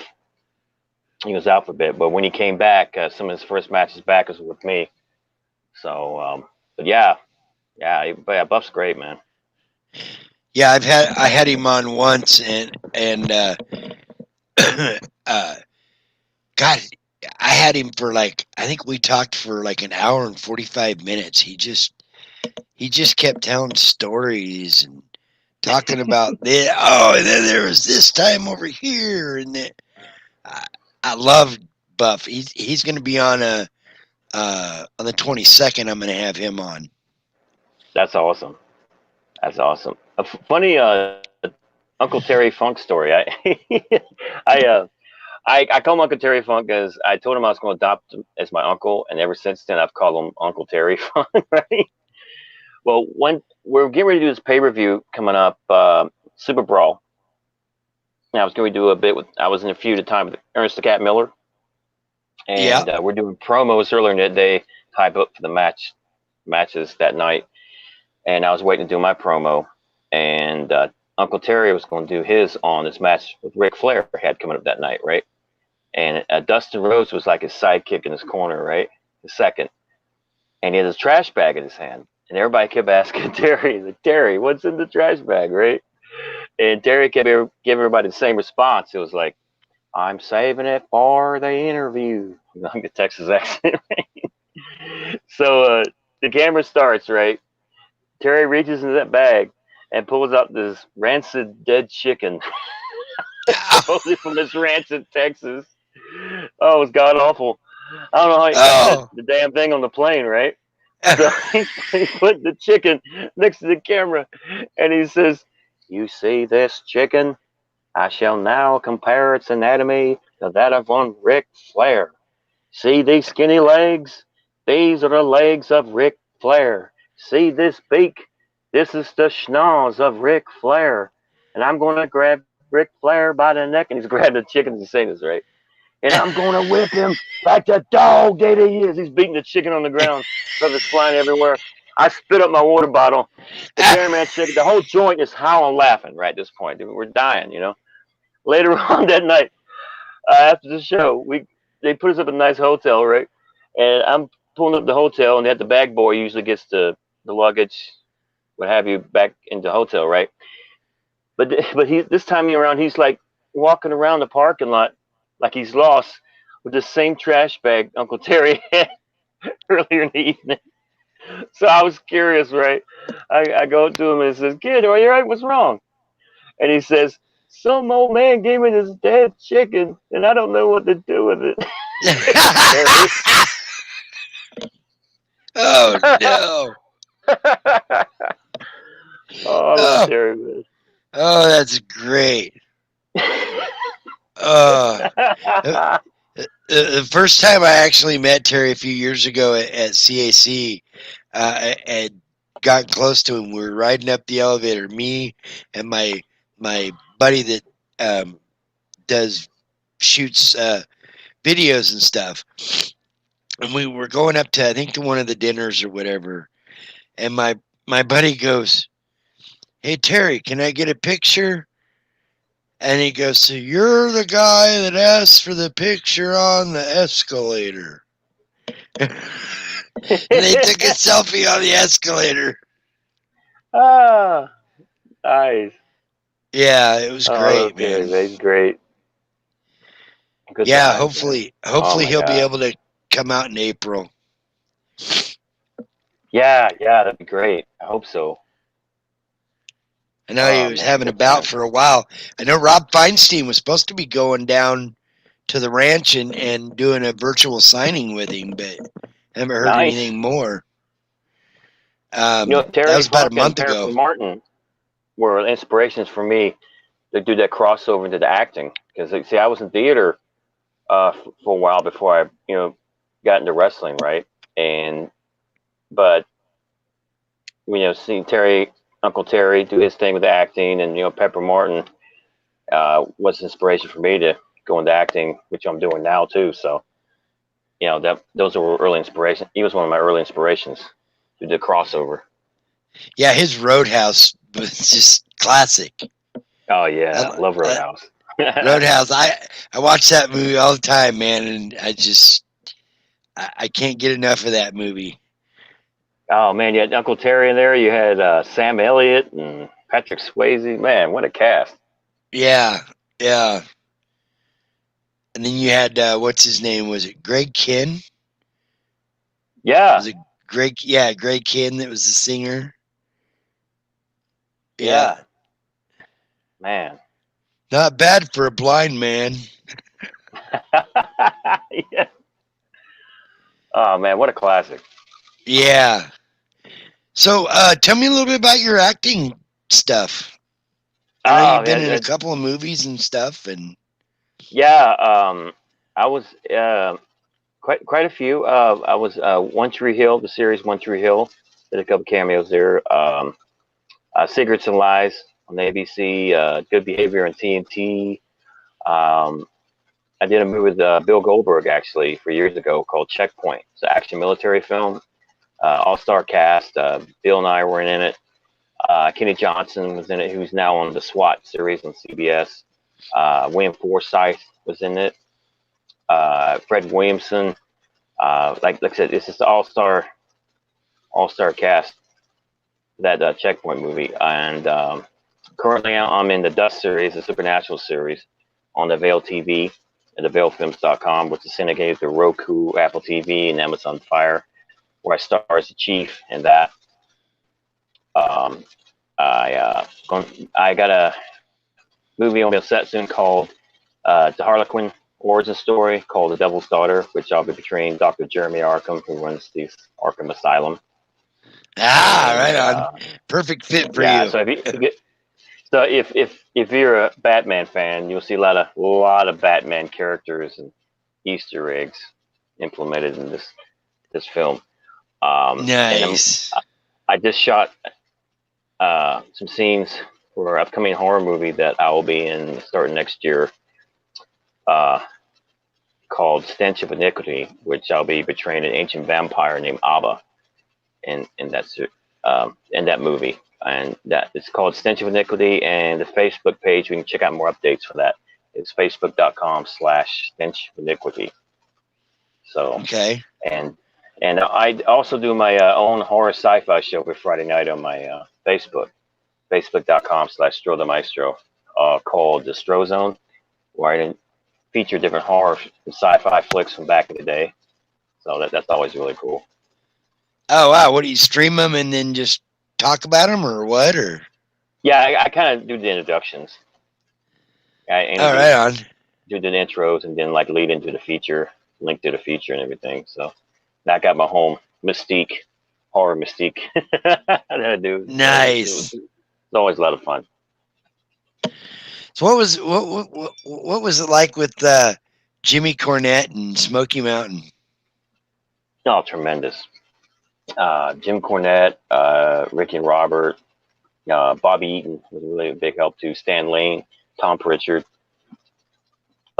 He was out for a bit, but when he came back, some of his first matches back was with me. So, but but yeah, Buff's great, man. Yeah, I had him on once, and uh, God, I had him for like I think we talked for like an hour and 45 minutes. He just kept telling stories and talking about the and then there was this time over here, and then I, I love Buff. He's going to be on the 22nd. I'm going to have him on. That's awesome. That's awesome. A funny Uncle Terry Funk story. I I call him Uncle Terry Funk because I told him I was going to adopt him as my uncle, and ever since then I've called him Uncle Terry Funk. Right? Well, when we're getting ready to do this pay per view coming up, Super Brawl. And I was going to do a bit with. I was in a feud at the time with Ernest the Cat Miller, Yeah. and we're doing promos earlier in the day, hype up for the matches that night. And I was waiting to do my promo, and Uncle Terry was going to do his on this match with Ric Flair had coming up that night, right? And Dustin Rhodes was like his sidekick in his corner, right? The second, and he had his trash bag in his hand, and everybody kept asking Terry, like, Terry, what's in the trash bag, right? And Terry kept giving everybody the same response. It was like, I'm saving it for the interview. Like the Texas accent. So the camera starts, right? Terry reaches into that bag and pulls out this rancid dead chicken, supposedly from this rancid Texas. Oh, it was god awful. I don't know how he got Oh. the damn thing on the plane, right? So he put the chicken next to the camera and he says, You see this chicken? I shall now compare its anatomy to that of one Ric Flair. See these skinny legs? These are the legs of Ric Flair. See this beak? This is the schnoz of Ric Flair. And I'm going to grab Ric Flair by the neck. And he's grabbing the chicken as he's saying this, right? And I'm going to whip him like the dog that he is. He's beating the chicken on the ground. Feathers flying everywhere. I spit up my water bottle. The cameraman chicken, the whole joint is howling laughing right at this point. We're dying, you know. Later on that night, after the show, they put us up in a nice hotel, right? And I'm pulling up the hotel, and the bag boy usually gets the luggage, what have you, back into the hotel, right? But he this time around, he's like walking around the parking lot like he's lost with the same trash bag Uncle Terry had earlier in the evening. So I was curious, right? I go to him and says, "Kid, are you right? What's wrong?" And he says, "Some old man gave me this dead chicken, and I don't know what to do with it." Terry. Oh no. Oh, I love Oh, Terry, man. oh, that's great. Uh, uh, the first time I actually met Terry a few years ago at CAC, and got close to him. We were riding up the elevator, me and my buddy that um, does shoots videos and stuff, and we were going up to I think to one of the dinners or whatever, and my buddy goes, hey Terry, can I get a picture? And he goes, so you're the guy that asked for the picture on the escalator. And they took a selfie on the escalator. Ah, nice. Yeah, it was Oh, great, those man. guys, he's great. Good Yeah, times, man. hopefully Oh my he'll be God. able to come out in April. Yeah, yeah, that'd be great. I hope so. I know he Oh was man, having a good bout times. for a while. I know Rob Feinstein was supposed to be going down to the ranch and doing a virtual signing with him, but I haven't heard Nice. anything more. That Terry was about a Funk and month Pepper ago. Martin were inspirations for me to do that crossover into the acting. Because see, I was in theater for a while before I, got into wrestling, right? And but seeing Uncle Terry do his thing with acting, and Pepper Martin was inspiration for me to go into acting, which I'm doing now too. So that those were early inspirations. He was one of my early inspirations to do the crossover. Yeah, his Roadhouse was just classic. Oh yeah, I, love I, Roadhouse. Roadhouse. I watch that movie all the time, man, and I can't get enough of that movie. Oh man, you had Uncle Terry in there. You had Sam Elliott and Patrick Swayze. Man, what a cast! Yeah, yeah. And then you had what's his name? Was it Greg Kinn? Yeah, Was it Greg? Yeah, Greg Kinn. That was the singer. Yeah, yeah, man. not bad for a blind man. Yeah. Oh man, what a classic! Yeah. So, tell me a little bit about your acting stuff. I know Oh you've been man, in a couple of movies and stuff, and yeah. I was quite a few. I was One Tree Hill, the series One Tree Hill. Did a couple cameos there. Secrets and Lies on the ABC. Good Behavior on TNT. Um, I did a movie with Bill Goldberg actually for years ago called Checkpoint. It's an action military film. All-star cast. Bill and I were in it. Kenny Johnson was in it, who's now on the SWAT series on CBS. William Forsythe was in it. Fred Williamson. Like I said, it's just all-star cast, that Checkpoint movie. And currently, I'm in the Dust series, the Supernatural series, on the Veil TV at theveilfilms.com, which is syndicated through Roku, Apple TV, and Amazon Fire, where I star as the chief in that. Um, I got a movie on set soon called The Harlequin origin story called The Devil's Daughter, which I'll be portraying Dr. Jeremy Arkham, who runs the Arkham Asylum. right And on, perfect fit for yeah, you. so if you're a Batman fan, you'll see a lot of Batman characters and Easter eggs implemented in this film. And Nice. I just shot some scenes for an upcoming horror movie that I will be in starting next year, uh, called Stench of Iniquity, which I'll be portraying an ancient vampire named Abba in that movie. And that it's called Stench of Iniquity, and the Facebook page, we can check out more updates for that. It's facebook.com/stench of iniquity. So, Okay. and I also do my own horror sci-fi show every Friday night on my facebook.com/stro the maestro, called the Stro Zone, where I feature different horror and sci-fi flicks from back in the day. So that's always really cool. Oh wow, what do you stream them and then just talk about them or what? Or Yeah, I kind of do the introductions. I all right introduce, on. do the intros, and then like lead into the feature, link to the feature, and everything. So I got my home mystique, horror mystique that I do. So Nice. it's always a lot of fun. So what was it like with Jimmy Cornette and Smoky Mountain? Oh, tremendous. Jim Cornette, Ricky and Robert, Bobby Eaton was really a big help too. Stan Lane, Tom Pritchard,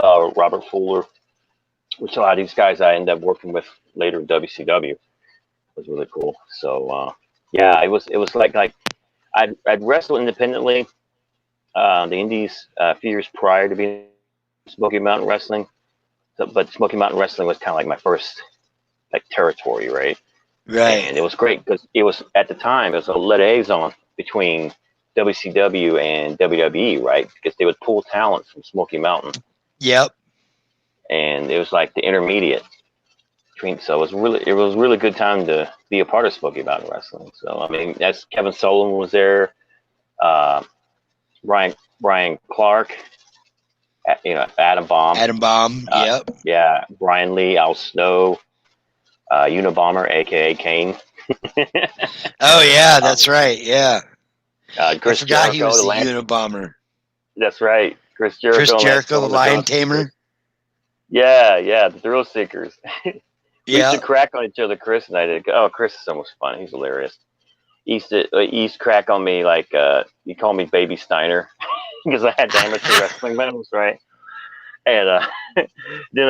Robert Fuller, which a lot of these guys I ended up working with later in WCW, was really cool. So yeah, it was like I'd wrestled independently, the Indies, a few years prior to being Smoky Mountain Wrestling. So, but Smoky Mountain Wrestling was kind of like my first like territory, right? Right. And it was great because it was at the time it was a liaison between WCW and WWE, right? Because they would pull talent from Smoky Mountain, Yep. and it was like the intermediate between. So it was really good time to be a part of Smoky Mountain Wrestling. So I mean, that's Kevin Sullivan was there, uh, Brian Clark, Adam Bomb, Adam Bomb. Yep. yeah, Brian Lee, Al Snow, Unabomber, aka Kane. Oh yeah, that's right. Yeah. I Chris forgot he Jericho, was the the land. Unabomber. That's right. Chris Chris Jericho and Lance Jericho, the Storm, the Lion Thrill Tamer. Seekers. Yeah, the Thrill Seekers. We used Yeah. to crack on each other, Chris and I did. Oh, Chris is so much fun. He's hilarious. He used to crack on me like he called me Baby Steiner because I had the amateur wrestling medals, right? And then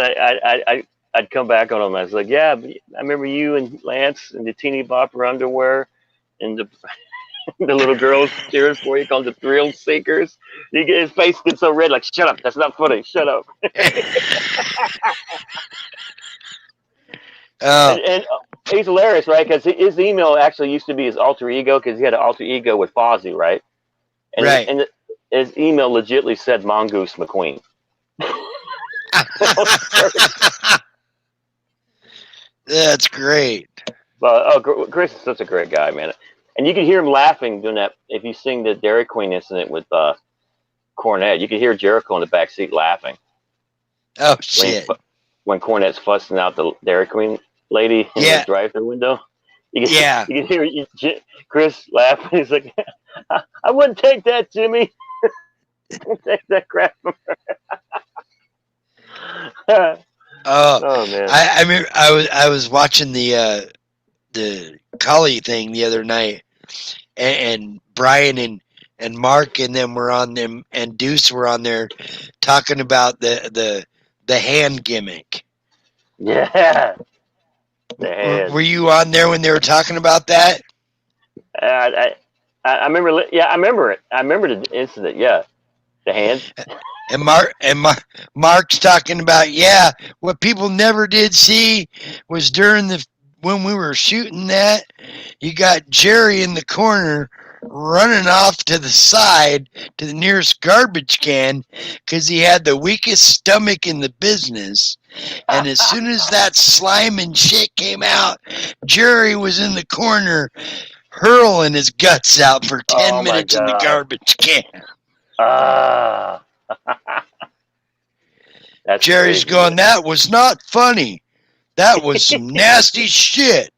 I'd come back on him. I was like, yeah, I remember you and Lance and the teeny bopper underwear and the the little girls cheers for you called the Thrill Seekers. His face gets so red, like, shut up, that's not funny, shut up. Oh, And he's hilarious, right? Because his email actually used to be his alter ego because he had an alter ego with Fozzy, right? right. And his email legitly said Mongoose McQueen. That's great. But Chris is such a great guy, man. And you can hear him laughing doing that. If you sing the Dairy Queen incident with Cornette, you can hear Jericho in the back seat laughing Oh when shit. when Cornette's fussing out the Dairy Queen lady in the Yeah. drive-through window. Yeah. You can hear Chris laughing. He's like, "I wouldn't take that, Jimmy. Take that crap from her." Oh, Oh man. I mean, I was watching the Collie thing the other night, and Brian and Mark and them were on them, and Deuce were on there talking about the hand gimmick. Yeah. The hand. Were you on there when they were talking about that? I, I remember. Yeah, I remember it. I remember the incident. Yeah, the hand. And Mark's talking about, yeah, what people never did see was during when we were shooting that, you got Jerry in the corner running off to the side to the nearest garbage can because he had the weakest stomach in the business. And as soon as that slime and shit came out, Jerry was in the corner hurling his guts out for 10 Oh my minutes in the god. garbage can. Ah. That's Jerry's crazy, going, man. that was not funny. That was some nasty shit.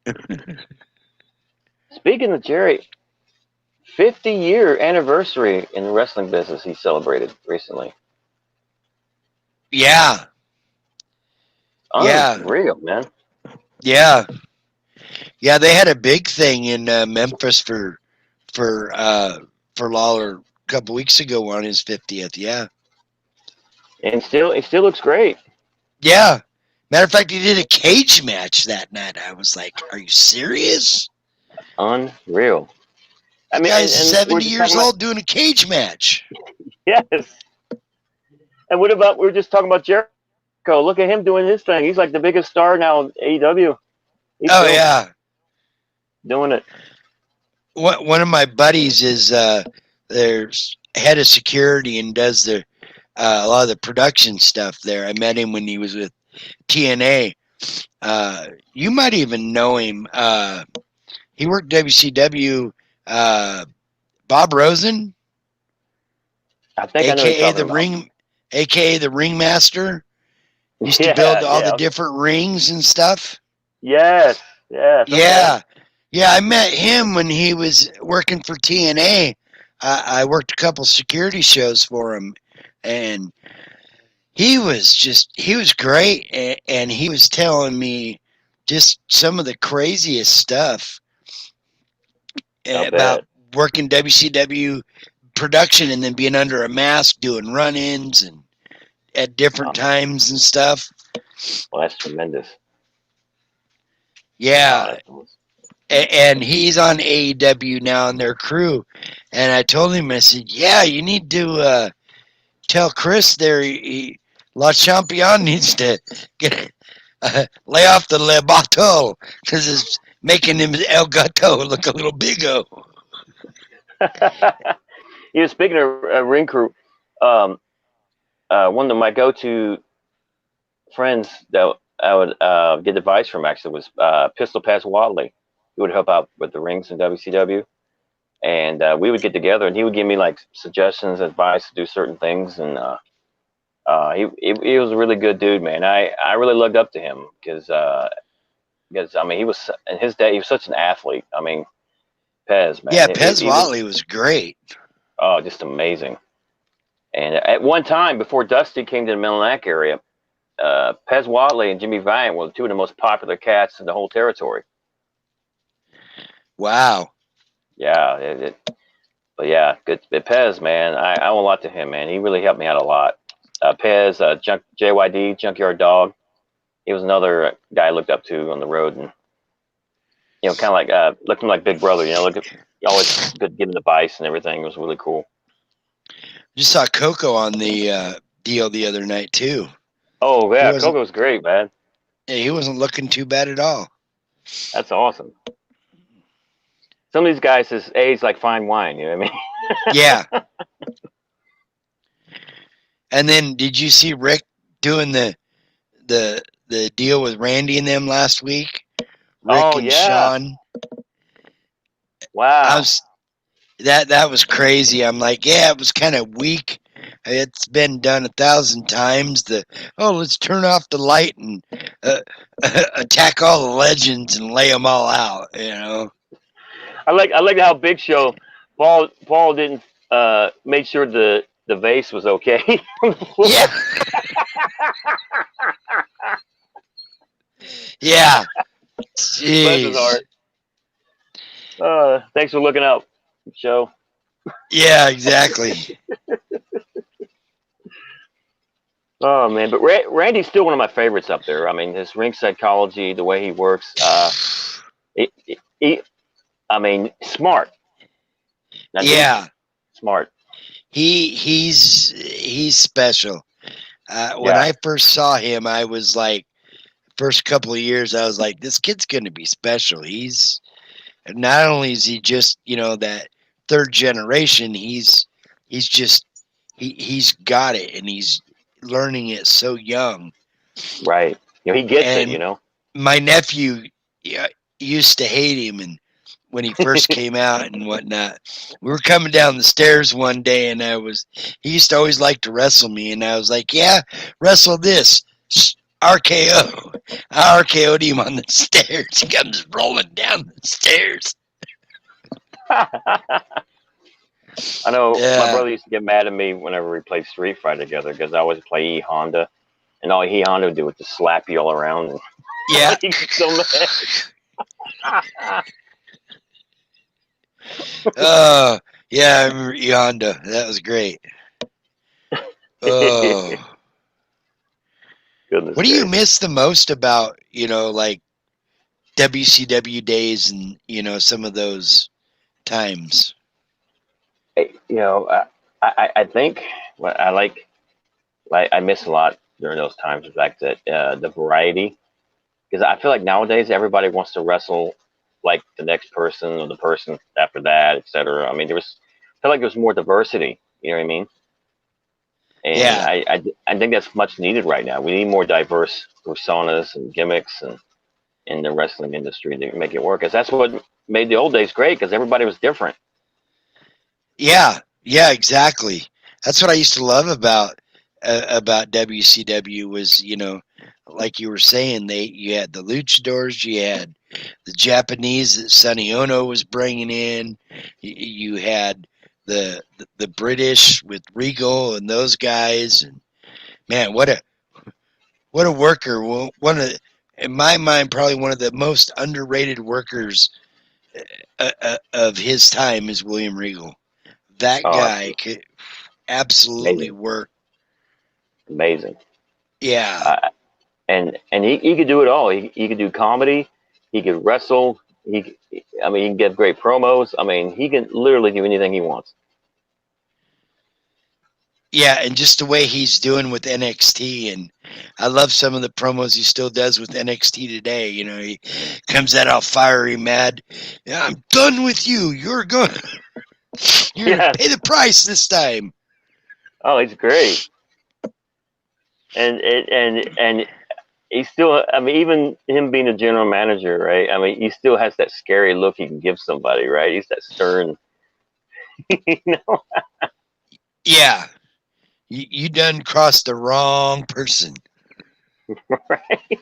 Speaking of Jerry, 50-year anniversary in the wrestling business he celebrated recently. Yeah. Yeah. Unreal, man. Yeah. Yeah, they had a big thing in Memphis for Lawler a couple weeks ago on his 50th. Yeah. And he still looks great. Yeah. Matter of fact, he did a cage match that night. I was like, are you serious? Unreal. I The mean, guy's and we're 70 just years talking about old doing a cage match. yes. And what about we were just talking about Jericho? Look at him doing his thing. He's like the biggest star now in AEW. He's Oh, still yeah. doing it. One of my buddies is there's head of security and does a lot of the production stuff there. I met him when he was with TNA. You might even know him. He worked WCW. Bob Rosen, I think I know what you're aka talking about. aka the Ringmaster, used to Yeah, build all the yeah. different rings and stuff. Yes, yes. Okay. Yeah, yeah. I met him when he was working for TNA. I worked a couple security shows for him, and he was great, and he was telling me just some of the craziest stuff I'll about bet. working WCW production and then being under a mask doing run-ins and at different Wow. times and stuff. Well, that's tremendous. Wow, Yeah, that's almost... and he's on AEW now in their crew. And I told him, I said, yeah, you need to tell Chris there, La Champion needs to get lay off the Le Bateau because it's making him El Gato look a little bigo. Speaking of ring crew, um, one of my go-to friends that I would get advice from actually was Pistol Paz Wadley. He would help out with the rings in WCW, and we would get together, and he would give me like suggestions, advice to do certain things, and he was a really good dude, man. I really looked up to him because I mean he was in his day he was such an athlete. I mean Pez, Yeah, man, Pez he was Whatley was great. just amazing. And at one time before Dusty came to the Middle area, Pez Whatley and Jimmy Valiant were two of the most popular cats in the whole territory. Wow. Yeah, but yeah, good. But Pez, man, I owe a lot to him, man. He really helped me out a lot. Pez, JYD, Junkyard Dog. He was another guy I looked up to on the road, and kind of like looking like Big Brother. Look at always good giving advice and everything. It was really cool. Just saw Coco on the deal the other night too. Oh yeah, Coco's great, man. Yeah, he wasn't looking too bad at all. That's awesome. Some of these guys is age like fine wine. You know what I mean? Yeah. And then, did you see Rick doing the deal with Randy and them last week? Rick and Sean. Wow. That was crazy. I'm like, yeah, it was kind of weak. It's been done 1,000 times. Let's turn off the light and attack all the legends and lay them all out. I like how Big Show Paul didn't make sure the vase was okay. Yeah. Yeah. Jeez. Thanks for looking out, Show. Yeah, exactly. Oh man, but Randy's still one of my favorites up there. I mean, his ring psychology, the way he works, I mean, smart. Yeah, smart. He's special. When I first saw him, I was like, first couple of years, I was like, this kid's going to be special. He's not only is he just that third generation, he's got it, and he's learning it so young. Right. He gets it. My nephew used to hate him, and when he first came out and whatnot, we were coming down the stairs one day, and he used to always like to wrestle me, and I was like, yeah, wrestle this. RKO. I RKO'd him on the stairs. He comes rolling down the stairs. I know my brother used to get mad at me whenever we played Street Fighter together because I always play E Honda, and all E Honda would do was just slap you all around. And yeah. He gets so mad. Oh, yeah, I remember E Honda. That was great. Oh. Goodness what do you miss the most about, like WCW days and, some of those times? I think what I miss a lot during those times. The fact that the variety, because I feel like nowadays everybody wants to wrestle like the next person or the person after that, etc. I mean, I feel like there's more diversity. You know what I mean? And yeah. I think that's much needed right now. We need more diverse personas and gimmicks and in the wrestling industry to make it work. Because that's what made the old days great. Because everybody was different. Yeah, exactly. That's what I used to love about WCW was, like you were saying, you had the luchadors, you had the Japanese that Sonny Ono was bringing in, you had the British with Regal and those guys, and man, what a worker! In my mind, probably one of the most underrated workers of his time is William Regal. That guy could absolutely work. Amazing. Yeah. And he could do it all. He could do comedy. He could wrestle. I mean, he can get great promos. I mean, he can literally do anything he wants. Yeah, and just the way he's doing with NXT, and I love some of the promos he still does with NXT today. You know, he comes out all fiery, mad. Yeah, I'm done with you. You're gonna Yes. pay the price this time. Oh, he's great. And he's still. I mean, even him being a general manager, right? I mean, he still has that scary look he can give somebody, right? He's that stern. You know, Yeah, you done crossed the wrong person. right?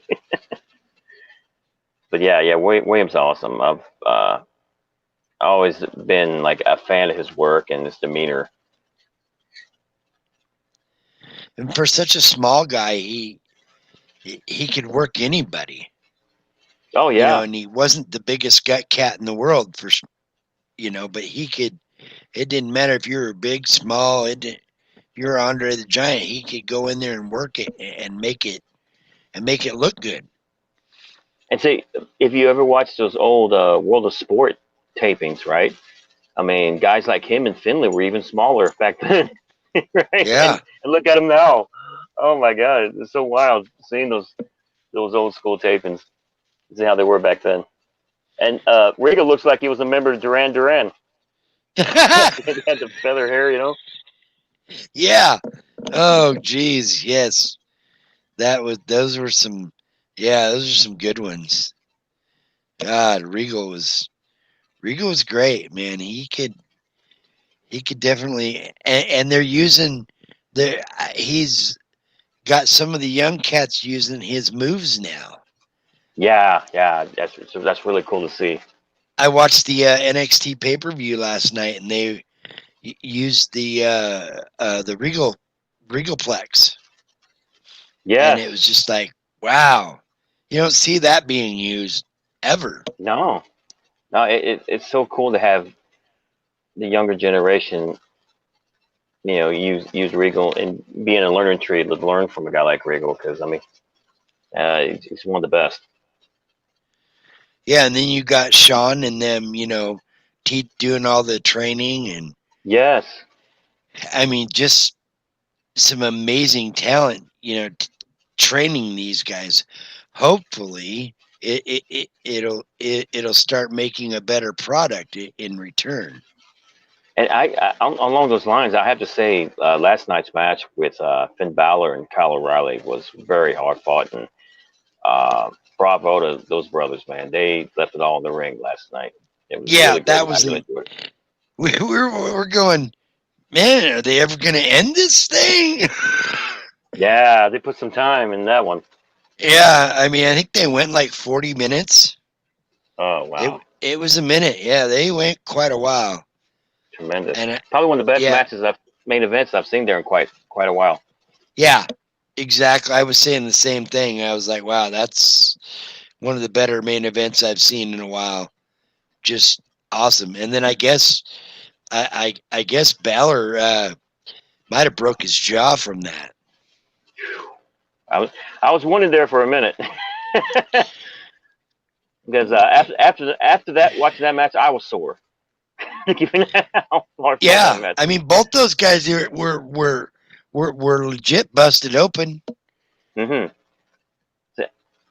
But yeah. Williams awesome. I've always been like a fan of his work and his demeanor. And for such a small guy, he could work anybody. Oh You know, yeah, and he wasn't the biggest gut cat in the world but he could. It didn't matter if you were big, small. You're Andre the Giant. He could go in there and work it and make it look good. and say if you ever watched those old World of Sport tapings, right? I mean, guys like him and Finley were even smaller back then, right? Yeah. And look at him now. Oh my God, it's so wild seeing those old school tapings. See how they were back then. And Regal looks like he was a member of Duran Duran. He had the feather hair, you know. Yeah. Oh, geez. Yes. Those were some, yeah, those are some good ones. God, Regal was great, man. He could definitely, and they're using, he's got some of the young cats using his moves now. Yeah, that's really cool to see. I watched the NXT pay per view last night, and they used the Regalplex, and Yes, it was just like, wow, you don't see that being used ever. no, no, it's so cool to have the younger generation, use Regal and be in a learning tree to learn from a guy like Regal because I mean, he's one of the best. Yeah, and then you got Sean and them, doing all the training, and Yes, I mean, just some amazing talent, training these guys. Hopefully, it'll start making a better product in return. and along those lines, I have to say, last night's match with Finn Balor and Kyle O'Reilly was very hard fought, and bravo to those brothers, man. They left it all in the ring last night. It was a Yeah, really great that match. was I really enjoyed it. we're going. Man, are they ever going to end this thing? Yeah, they put some time in that one. Yeah, I mean, I think they went like 40 minutes. Oh It wow, it was a minute. Yeah, they went quite a while. tremendous! And Probably one of the best yeah, matches main events I've seen there in quite a while. yeah, exactly. I was saying the same thing. I was like, wow, that's one of the better main events I've seen in a while. Just awesome. And then I guess Balor might have broke his jaw from that. I was I was wondering there for a minute because after that watching that match, I was sore. Given how hard fought that Yeah, match I was. mean, both those guys were legit busted open. Hmm.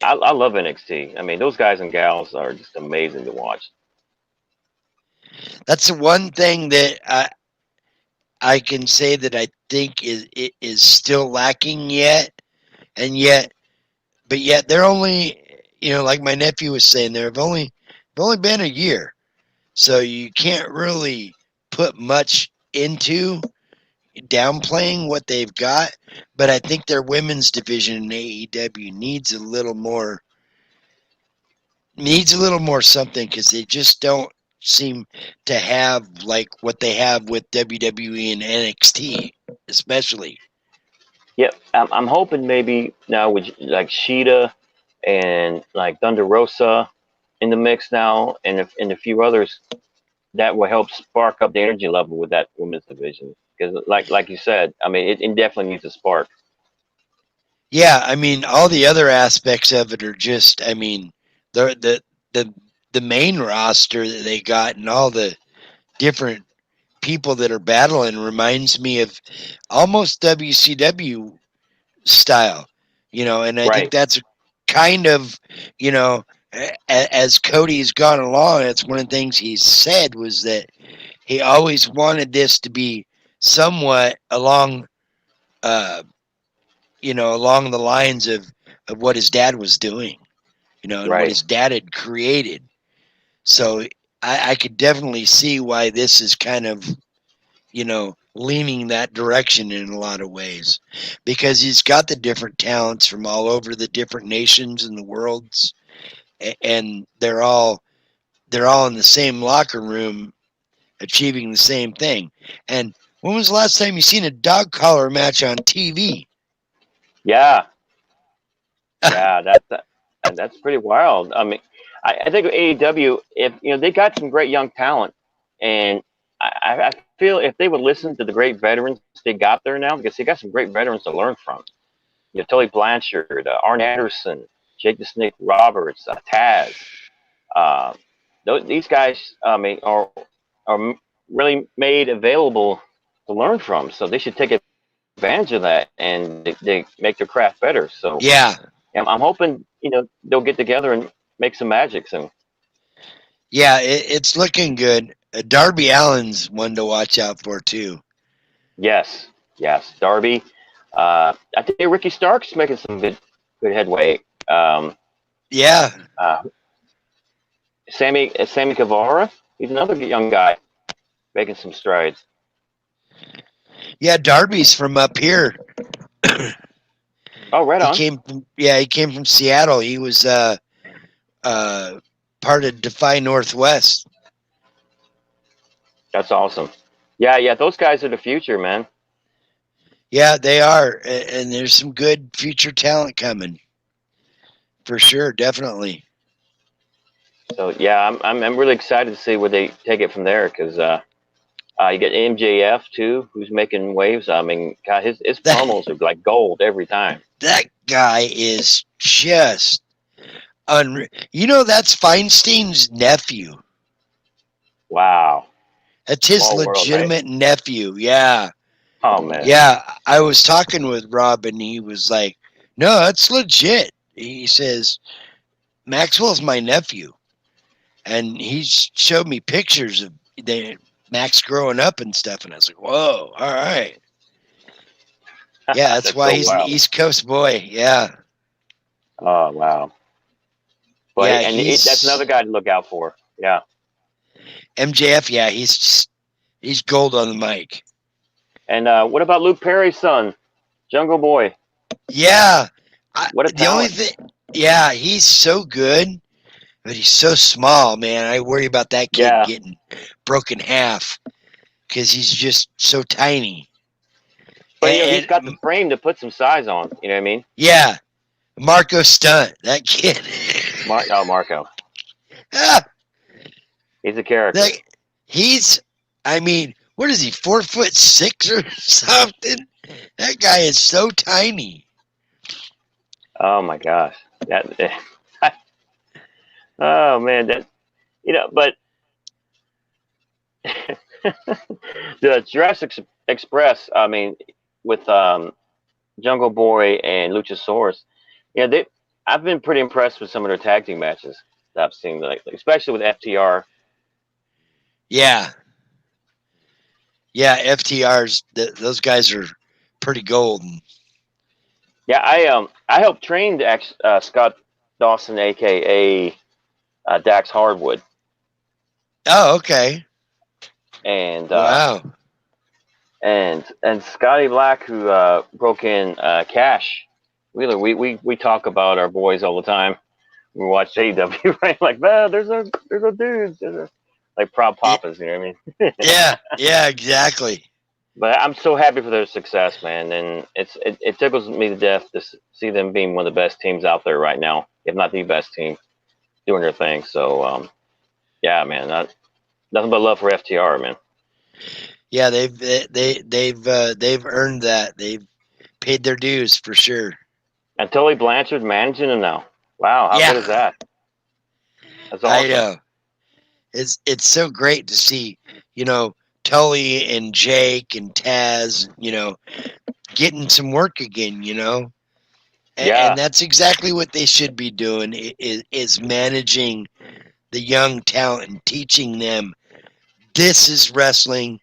I love NXT. I mean, those guys and gals are just amazing to watch. That's the one thing that I can say that I think is still lacking yet, and yet they're only, like my nephew was saying, they've only been a year, so you can't really put much into downplaying what they've got. But I think their women's division in AEW needs a little more something, because they just don't seem to have like what they have with WWE and NXT, especially. Yep, I'm hoping maybe now with like Sheeta and like Thunder Rosa in the mix now, and a few others that will help spark up the energy level with that women's division. Because like you said, I mean, it definitely needs a spark. Yeah, I mean, all the other aspects of it are just, I mean, the the the main roster that they got and all the different people that are battling reminds me of almost WCW style, and I think Right, that's kind of, you know, as Cody's gone along, that's one of the things he said was that he always wanted this to be somewhat uh, along the lines of what his dad was doing, and what right. his dad had created. So I could definitely see why this is kind of, leaning that direction in a lot of ways, because he's got the different talents from all over the different nations and the worlds, and they're all in the same locker room achieving the same thing. And when was the last time you seen a dog collar match on TV? Yeah, yeah. That's pretty wild. I mean, I think AEW, if they got some great young talent, and I feel if they would listen to the great veterans they got there now, because they got some great veterans to learn from. Tully Blanchard, Arn Anderson, Jake the Snake Roberts, Taz. Uh, these guys, I mean, are really made available to learn from. So they should take advantage of that and they make their craft better. So Yeah, I'm hoping they'll get together and make some magic soon. yeah, it's looking good. Darby Allin's one to watch out for too. Yes, yes, Darby. I think Ricky Stark's making some good headway. Yeah, Uh, Sammy Guevara, he's another young guy making some strides. yeah, Darby's from up here. Oh, right on. He came from Seattle. He was uh part of Defy Northwest. That's awesome. Yeah, yeah, those guys are the future, man. Yeah, they are, and there's some good future talent coming for sure, definitely. So yeah, I'm really excited to see where they take it from there because you get MJF too, who's making waves. I mean, God, his That promos are like gold every time. that guy is just unreal. That's Feinstein's nephew. Wow, That's his small world, right? legitimate nephew. Yeah. Oh man, Yeah. I was talking with Rob and he was like, no, that's legit. He says, Maxwell's my nephew. And he showed me pictures of Max growing up and stuff. And I was like, whoa, all right. Yeah, that's that's why so he's an wild. East Coast boy. Yeah. Oh wow, but Yeah, that's he's another guy to look out for. Yeah, MJF. Yeah, he's gold on the mic. and what about Luke Perry's son, Jungle Boy? Yeah. What a The only talent! thing, yeah, he's so good, but he's so small, man. I worry about that kid Yeah, getting broken half because he's just so tiny. but he's got the And frame to put some size on. You know what I mean? yeah, Marco Stunt, that kid. Marco, Ah, he's a character. that he's, I mean, what is he, 4'6" or something? That guy is so tiny. Oh my gosh, that. Oh man, that but the Jurassic Express. I mean, with Jungle Boy and Luchasaurus, they. I've been pretty impressed with some of their tag team matches that I've seen, like especially with FTR. Yeah, yeah, FTR's, those guys are pretty golden. Yeah, I helped train Scott Dawson, aka Dax Hardwood, Oh, okay. and Wow. and Scotty Black, who broke in Cash Wheeler. We talk about our boys all the time. We watch AEW, right? Like, man, there's a dude, like prop papas, you know what I mean? Yeah, yeah, exactly. But I'm so happy for their success, man, and it tickles me to death to see them being one of the best teams out there right now, if not the best team, doing their thing. So, yeah, man, nothing but love for FTR, man. Yeah, they've earned that. They've paid their dues for sure. And Tully Blanchard managing them now. Wow, how good is Yeah, that? That's I awesome. know. It's so great to see, you know, Tully and Jake and Taz, getting some work again, and Yeah, that's exactly what they should be doing is managing the young talent and teaching them this is wrestling,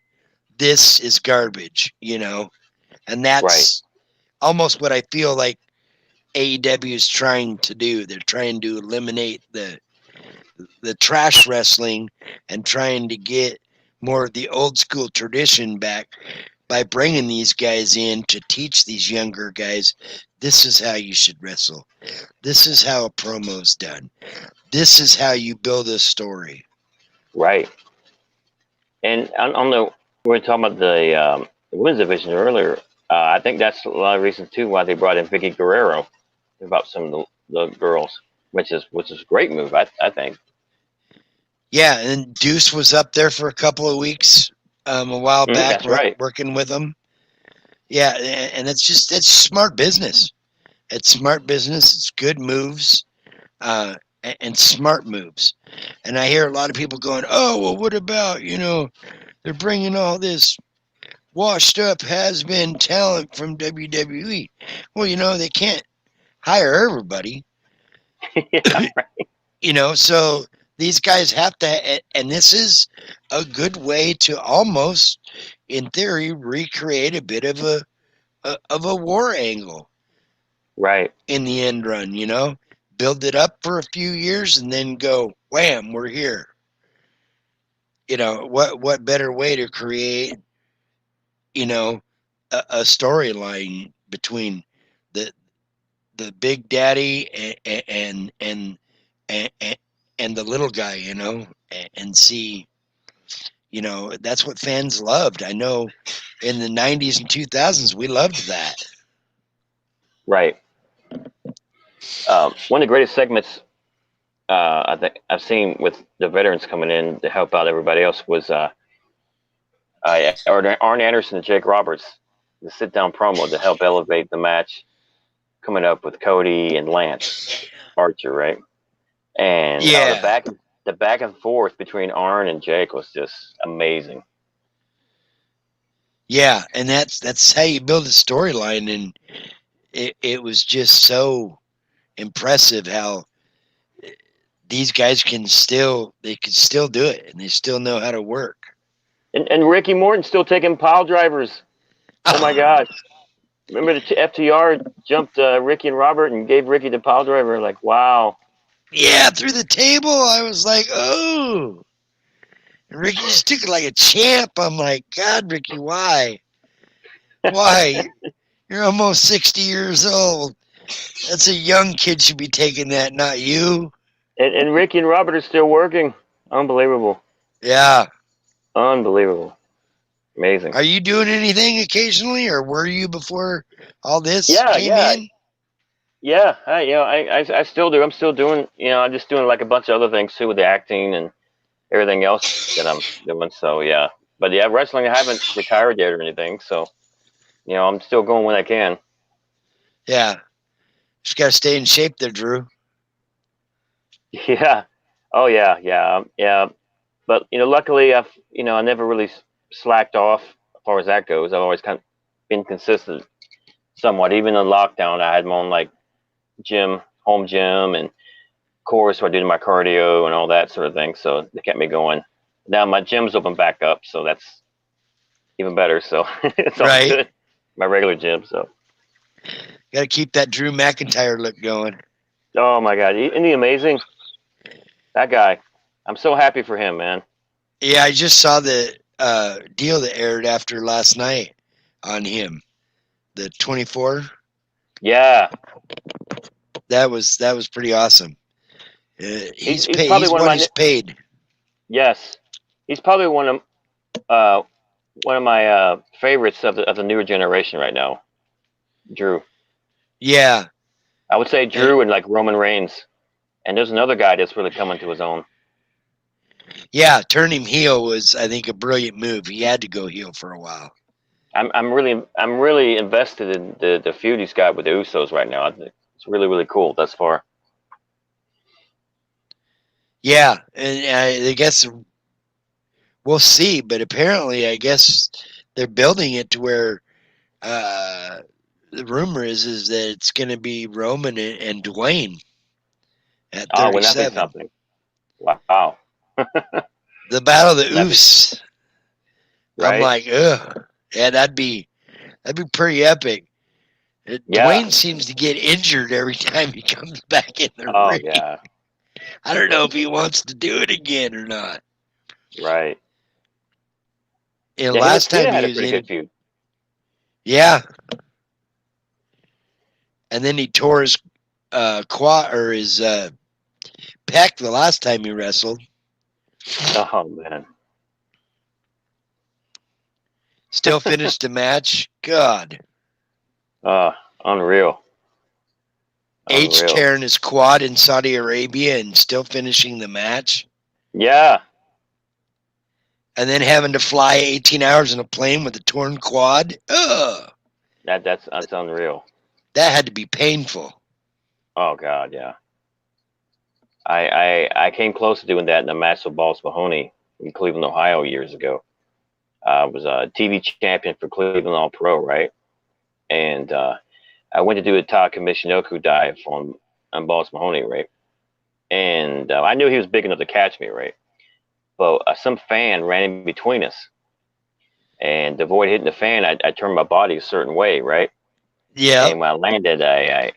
this is garbage, and right, that's almost what I feel like AEW is trying to do. They're trying to eliminate the trash wrestling and trying to get more of the old school tradition back by bringing these guys in to teach these younger guys this is how you should wrestle. This is how a promo's done. This is how you build a story. right. And on the we were talking about the women's division earlier. I think that's a lot of reasons too why they brought in Vicky Guerrero about some of the girls, which is a great move. I think. Yeah, and Deuce was up there for a couple of weeks a while back That's right. working with them. Yeah, and it's smart business. It's smart business. It's good moves and smart moves. And I hear a lot of people going, "Oh, well, what about they're bringing all this washed up has been talent from WWE?" Well, they can't hire everybody. Yeah, So these guys have to, and this is a good way to almost, in theory, recreate a bit of a war angle right, in the end run. Build it up for a few years and then go, wham, we're here. What better way to create a storyline between the the big daddy and and the little guy, and see, that's what fans loved. I know in the 90s and 2000s, we loved that. right. One of the greatest segments I think I've seen with the veterans coming in to help out everybody else was Arn Anderson and Jake Roberts, the sit down promo to help elevate the match coming up with Cody and Lance Archer, right? And Yeah, the back and forth between Arn and Jake was just amazing. yeah, and that's how you build a storyline, and it was just so impressive how these guys can still do it, and they still know how to work. And Ricky Morton still taking pile drivers. Oh my gosh! Remember the FTR jumped Ricky and Robert and gave Ricky the pile driver? Like, wow. Yeah, through the table, I was like, oh. And Ricky just took it like a champ. I'm like, God, Ricky, why? Why? You're almost 60 years old. That's a young kid should be taking that, not you. And Ricky and Robert are still working. Unbelievable. Yeah. Unbelievable. Amazing. Are you doing anything occasionally, or were you before all this Yeah, came yeah, in? yeah. I still do. I'm still doing. I'm just doing like a bunch of other things too with the acting and everything else that I'm doing. So yeah, but yeah, wrestling. I haven't retired yet or anything. So I'm still going when I can. Yeah. Just got to stay in shape there, Drew. Yeah. Oh yeah, yeah. But luckily I never really slacked off as far as that goes. I've always kind of been consistent somewhat. Even in lockdown, I had my own like gym, home gym, and course where I do my cardio and all that sort of thing. So they kept me going. Now my gym's open back up, so that's even better. So it's all Right. good. My regular gym. So Got to keep that Drew McIntyre look going. oh my god, isn't he amazing? That guy. I'm so happy for him, man. Yeah, I just saw the deal that aired after last night on him. The 24. Yeah, That was pretty awesome. he's probably He's one of what my he's paid. yes, he's probably one of my favorites of the newer generation right now. Drew. Yeah. I would say And Drew and like Roman Reigns. And there's another guy that's really coming to his own. yeah, turning heel was, I think, a brilliant move. He had to go heel for a while. I'm really invested in the feud he's got with the Usos right now. I think it's really really cool thus far. Yeah, and I guess we'll see. But apparently, I guess they're building it to where uh, the rumor is that it's going to be Roman and Dwayne at Oh, wouldn't that be 37. something? Wow. The Battle of the Wouldn't that be Oofs. I'm right? like, ugh, yeah, that'd be pretty epic. Yeah. Dwayne seems to get injured every time he comes back in the Oh, ring. yeah. I don't know if he wants to do it again or not. Right. And Yeah, last he time had he a was pretty good in, feud. yeah, and then he tore his quad or his pec the last time he wrestled. Oh man. Still finished the match. God, Uh, unreal. H Unreal. tearing his quad in Saudi Arabia and still finishing the match, Yeah. and then having to fly 18 hours in a plane with a torn quad. Ugh, That's unreal. that had to be painful. Oh God, yeah. I came close to doing that in the match with Balls Mahoney in Cleveland, Ohio years ago. I was a TV champion for Cleveland All Pro, right? And I went to do a Taka Michinoku dive on Balls Mahoney, right? And I knew he was big enough to catch me, right? But some fan ran in between us, and to avoid hitting the fan, I turned my body a certain way, right? Yep. And when I landed, I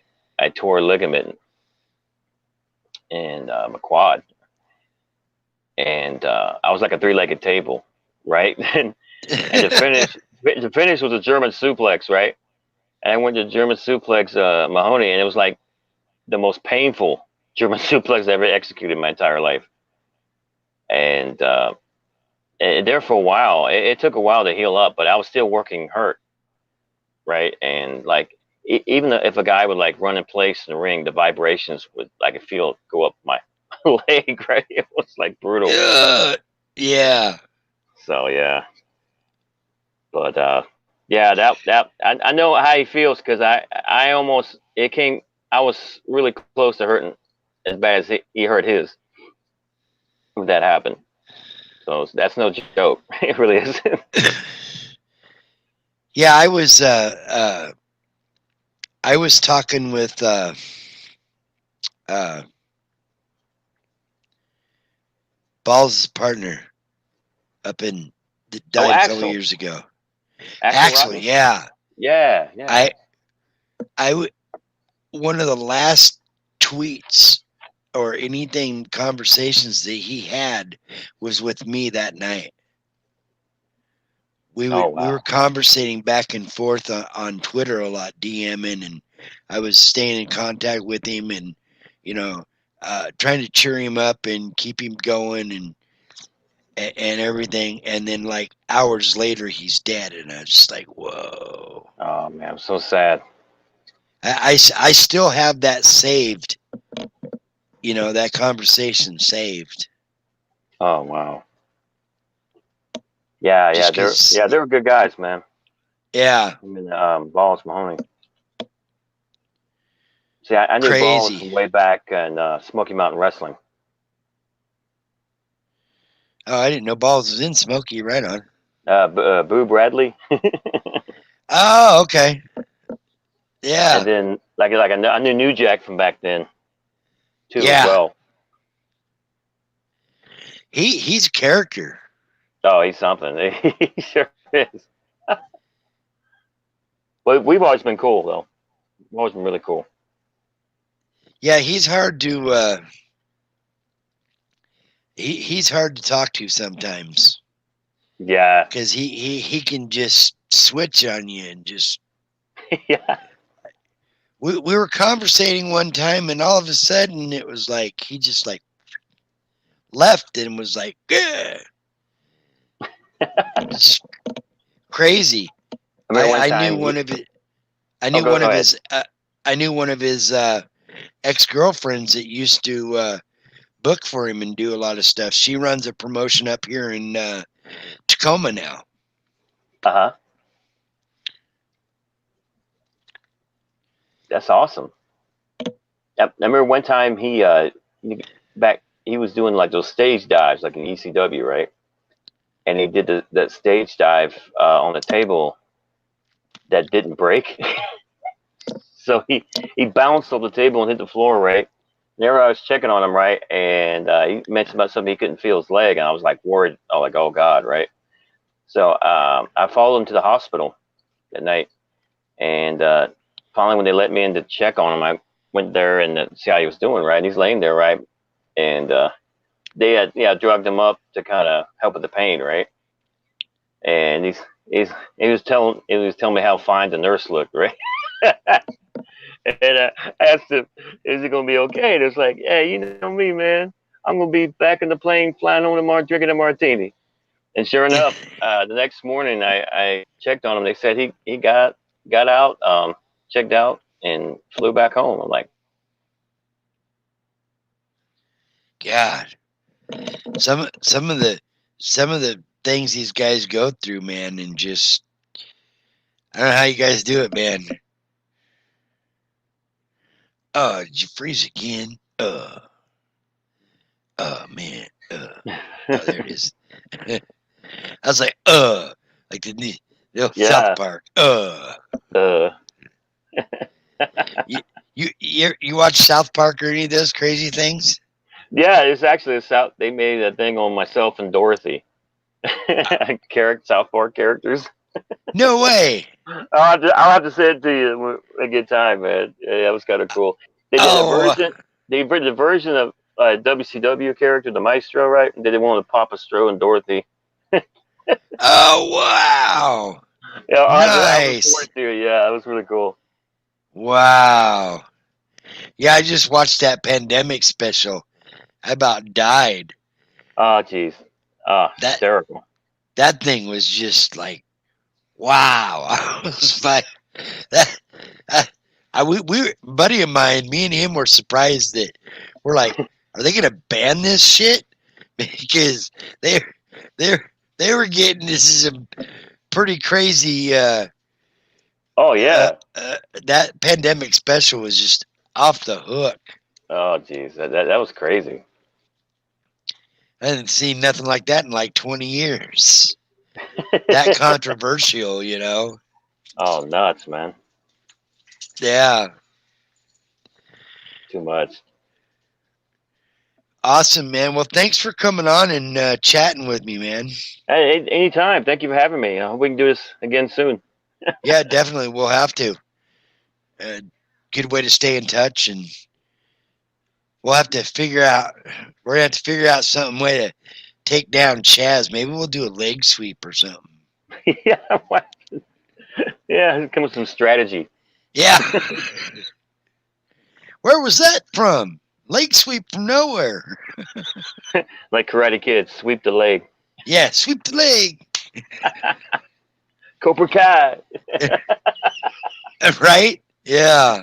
tore a ligament in my quad, and I was like a three-legged table, right? And the finish was a German suplex, right? And I went to German suplex Mahoney, and it was like the most painful German suplex I ever executed in my entire life. And there for a while, it took a while to heal up, but I was still working hurt, right? And like even if a guy would like run in place in the ring, the vibrations would I could feel go up my leg, right? It was like brutal. Ugh. Yeah. So yeah, but yeah, I know how he feels because I almost it came. I was really close to hurting as bad as he hurt his when that happened. So that's no joke. It really isn't. Yeah, I was talking with uh, Ball's partner up in that Oh, died a couple Axel, years ago. Axel Axel, Rotten. yeah. Yeah, yeah. I I one of the last tweets or anything conversations that he had was with me that night. Oh We were wow. conversating back and forth on Twitter a lot, DMing, and I was staying in contact with him and you know trying to cheer him up and keep him going and everything. And then like hours later, he's dead, and I was just like, whoa. Oh man, I'm so sad. I still have that saved, that conversation saved. Oh wow. Yeah, Just yeah, because, they were good guys, man. yeah, I mean, Balls Mahoney. See, I knew Balls crazy. from way back in Smoky Mountain Wrestling. Oh, I didn't know Balls was in Smokey. Right on. Boo Bradley, Oh, okay. and Yeah, then I knew New Jack from back then too as yeah. well. He's a character. Oh, he's something. He sure is. But we've always been cool though. We've always been really cool. Yeah, he's hard to. He's hard to talk to sometimes Yeah, because he can just switch on you and just. yeah. We were conversating one time and all of a sudden it was like he just like left and was like, yeah. Just crazy. I remember one I knew time one he. of it. I Oh, knew go one of ahead. his. I knew one of his ex-girlfriends that used to book for him and do a lot of stuff. She runs a promotion up here in Tacoma now. Uh huh. That's awesome. Yep. I remember one time he back he was doing like those stage dives, like in ECW, right? And he did that stage dive on a table that didn't break. So he bounced off the table and hit the floor, right? Whenever I was checking on him, right, and he mentioned about something he couldn't feel his leg, and I was like worried. I was like, oh God, right? So I followed him to the hospital that night, and finally, when they let me in to check on him, I went there and see how he was doing, right? And he's laying there, right, and they had drugged him up to kind of help with the pain, right? And he was telling me how fine the nurse looked, right? And I asked him, "Is it gonna be okay?" And it's like, "Hey, you know me, man. I'm gonna be back in the plane, flying home tomorrow, drinking a martini." And sure enough, the next morning I checked on him. They said he got out, checked out, and flew back home. I'm like, God, some of the things these guys go through, man, and just I don't know how you guys do it, man. Oh, did you freeze again? Oh man. Oh, there it is. I was like the old South yeah, Park. uh, You watch South Park or any of those crazy things? yeah. It's actually a South. They made a thing on myself and Dorothy, South Park characters. No way. I'll have to send it to you a good time, man. Yeah, that was kind of cool. They did a Oh, version. They did a version of WCW character, the Maestro, right? And they did one with Papa Stro and Dorothy. oh wow. Yeah, I'll report Nice. it to you. Yeah, that was really cool. Wow. Yeah, I just watched that pandemic special. I about died. Oh, jeez. That Hysterical. that thing was just like wow. I was like that. We buddy of mine, me and him were surprised that we're like, are they gonna ban this shit? Because they they they were getting this is a pretty crazy. Oh, Uh, yeah. uh, that pandemic special was just off the hook. Oh, jeez. That was crazy. I hadn't seen nothing like that in like 20 years. That controversial, you know? Oh, nuts, man. Yeah. Too much. Awesome, man. Well, thanks for coming on and chatting with me, man. Hey, anytime. Thank you for having me. I hope we can do this again soon. Yeah, definitely. We'll have to. Good way to stay in touch, and we'll have to figure out. We're gonna have to figure out some way to take down Chaz. Maybe we'll do a leg sweep or something. Yeah. Yeah. Come with some strategy. Yeah. Where was that from? Leg sweep from nowhere. Like Karate Kid, sweep the leg. Yeah, sweep the leg. Cobra Kai. Right? Yeah.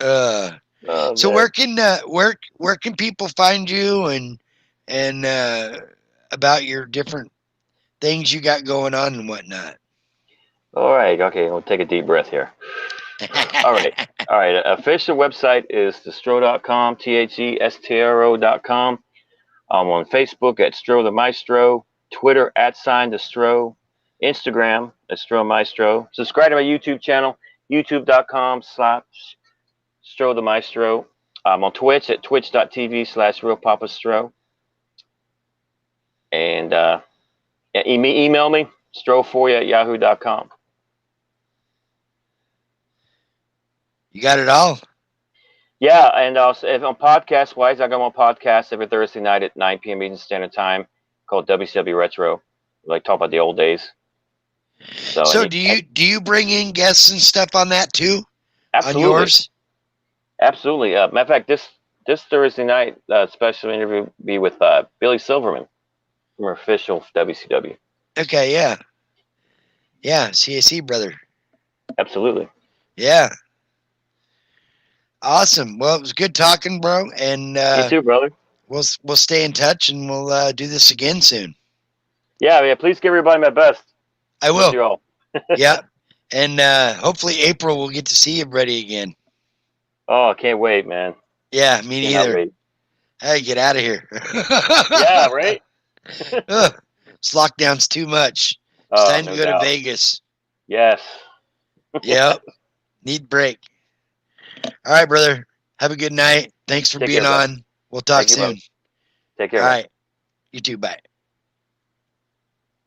Oh, So man. where can people find you and about your different things you got going on and whatnot? All right. Okay. We'll take a deep breath here. All right. All right. Official website is thestro.com, THESTRO.com. I'm on Facebook at Stro the Maestro, Twitter at @thestro, Instagram at Stro Maestro. Subscribe to my YouTube channel, youtube.com/Stro the Maestro. I'm on Twitch at twitch.tv/RealPapaStro. And email me, stro4ya@yahoo.com. You got it all? Yeah, and also if on podcast wise, I got my podcast every Thursday night at 9 p.m. Eastern Standard Time called WCW Retro. Like talk about the old days. So So do you bring in guests and stuff on that too? On absolutely, yours? absolutely. Matter of fact, this Thursday night special interview will be with Billy Silverman from official WCW. Okay, yeah. Yeah, CAC brother. Absolutely. Yeah. Awesome. Well, it was good talking, bro, and You too, brother. we'll stay in touch and we'll do this again soon. Yeah. Please give everybody my best. I Miss will. you all. Yeah. And hopefully April we'll get to see everybody again. Oh, I can't wait, man. Yeah, me Cannot neither. wait. Hey, get out of here. Yeah, right. Ugh, this lockdown's too much. It's Oh, time to no go to doubt. Vegas. Yes. Yep. Need break. All right, brother. Have a good night. Thanks for Take being care, bro. on. We'll talk Thank you, brother. soon. Take All care, bro. right. You too. Bye.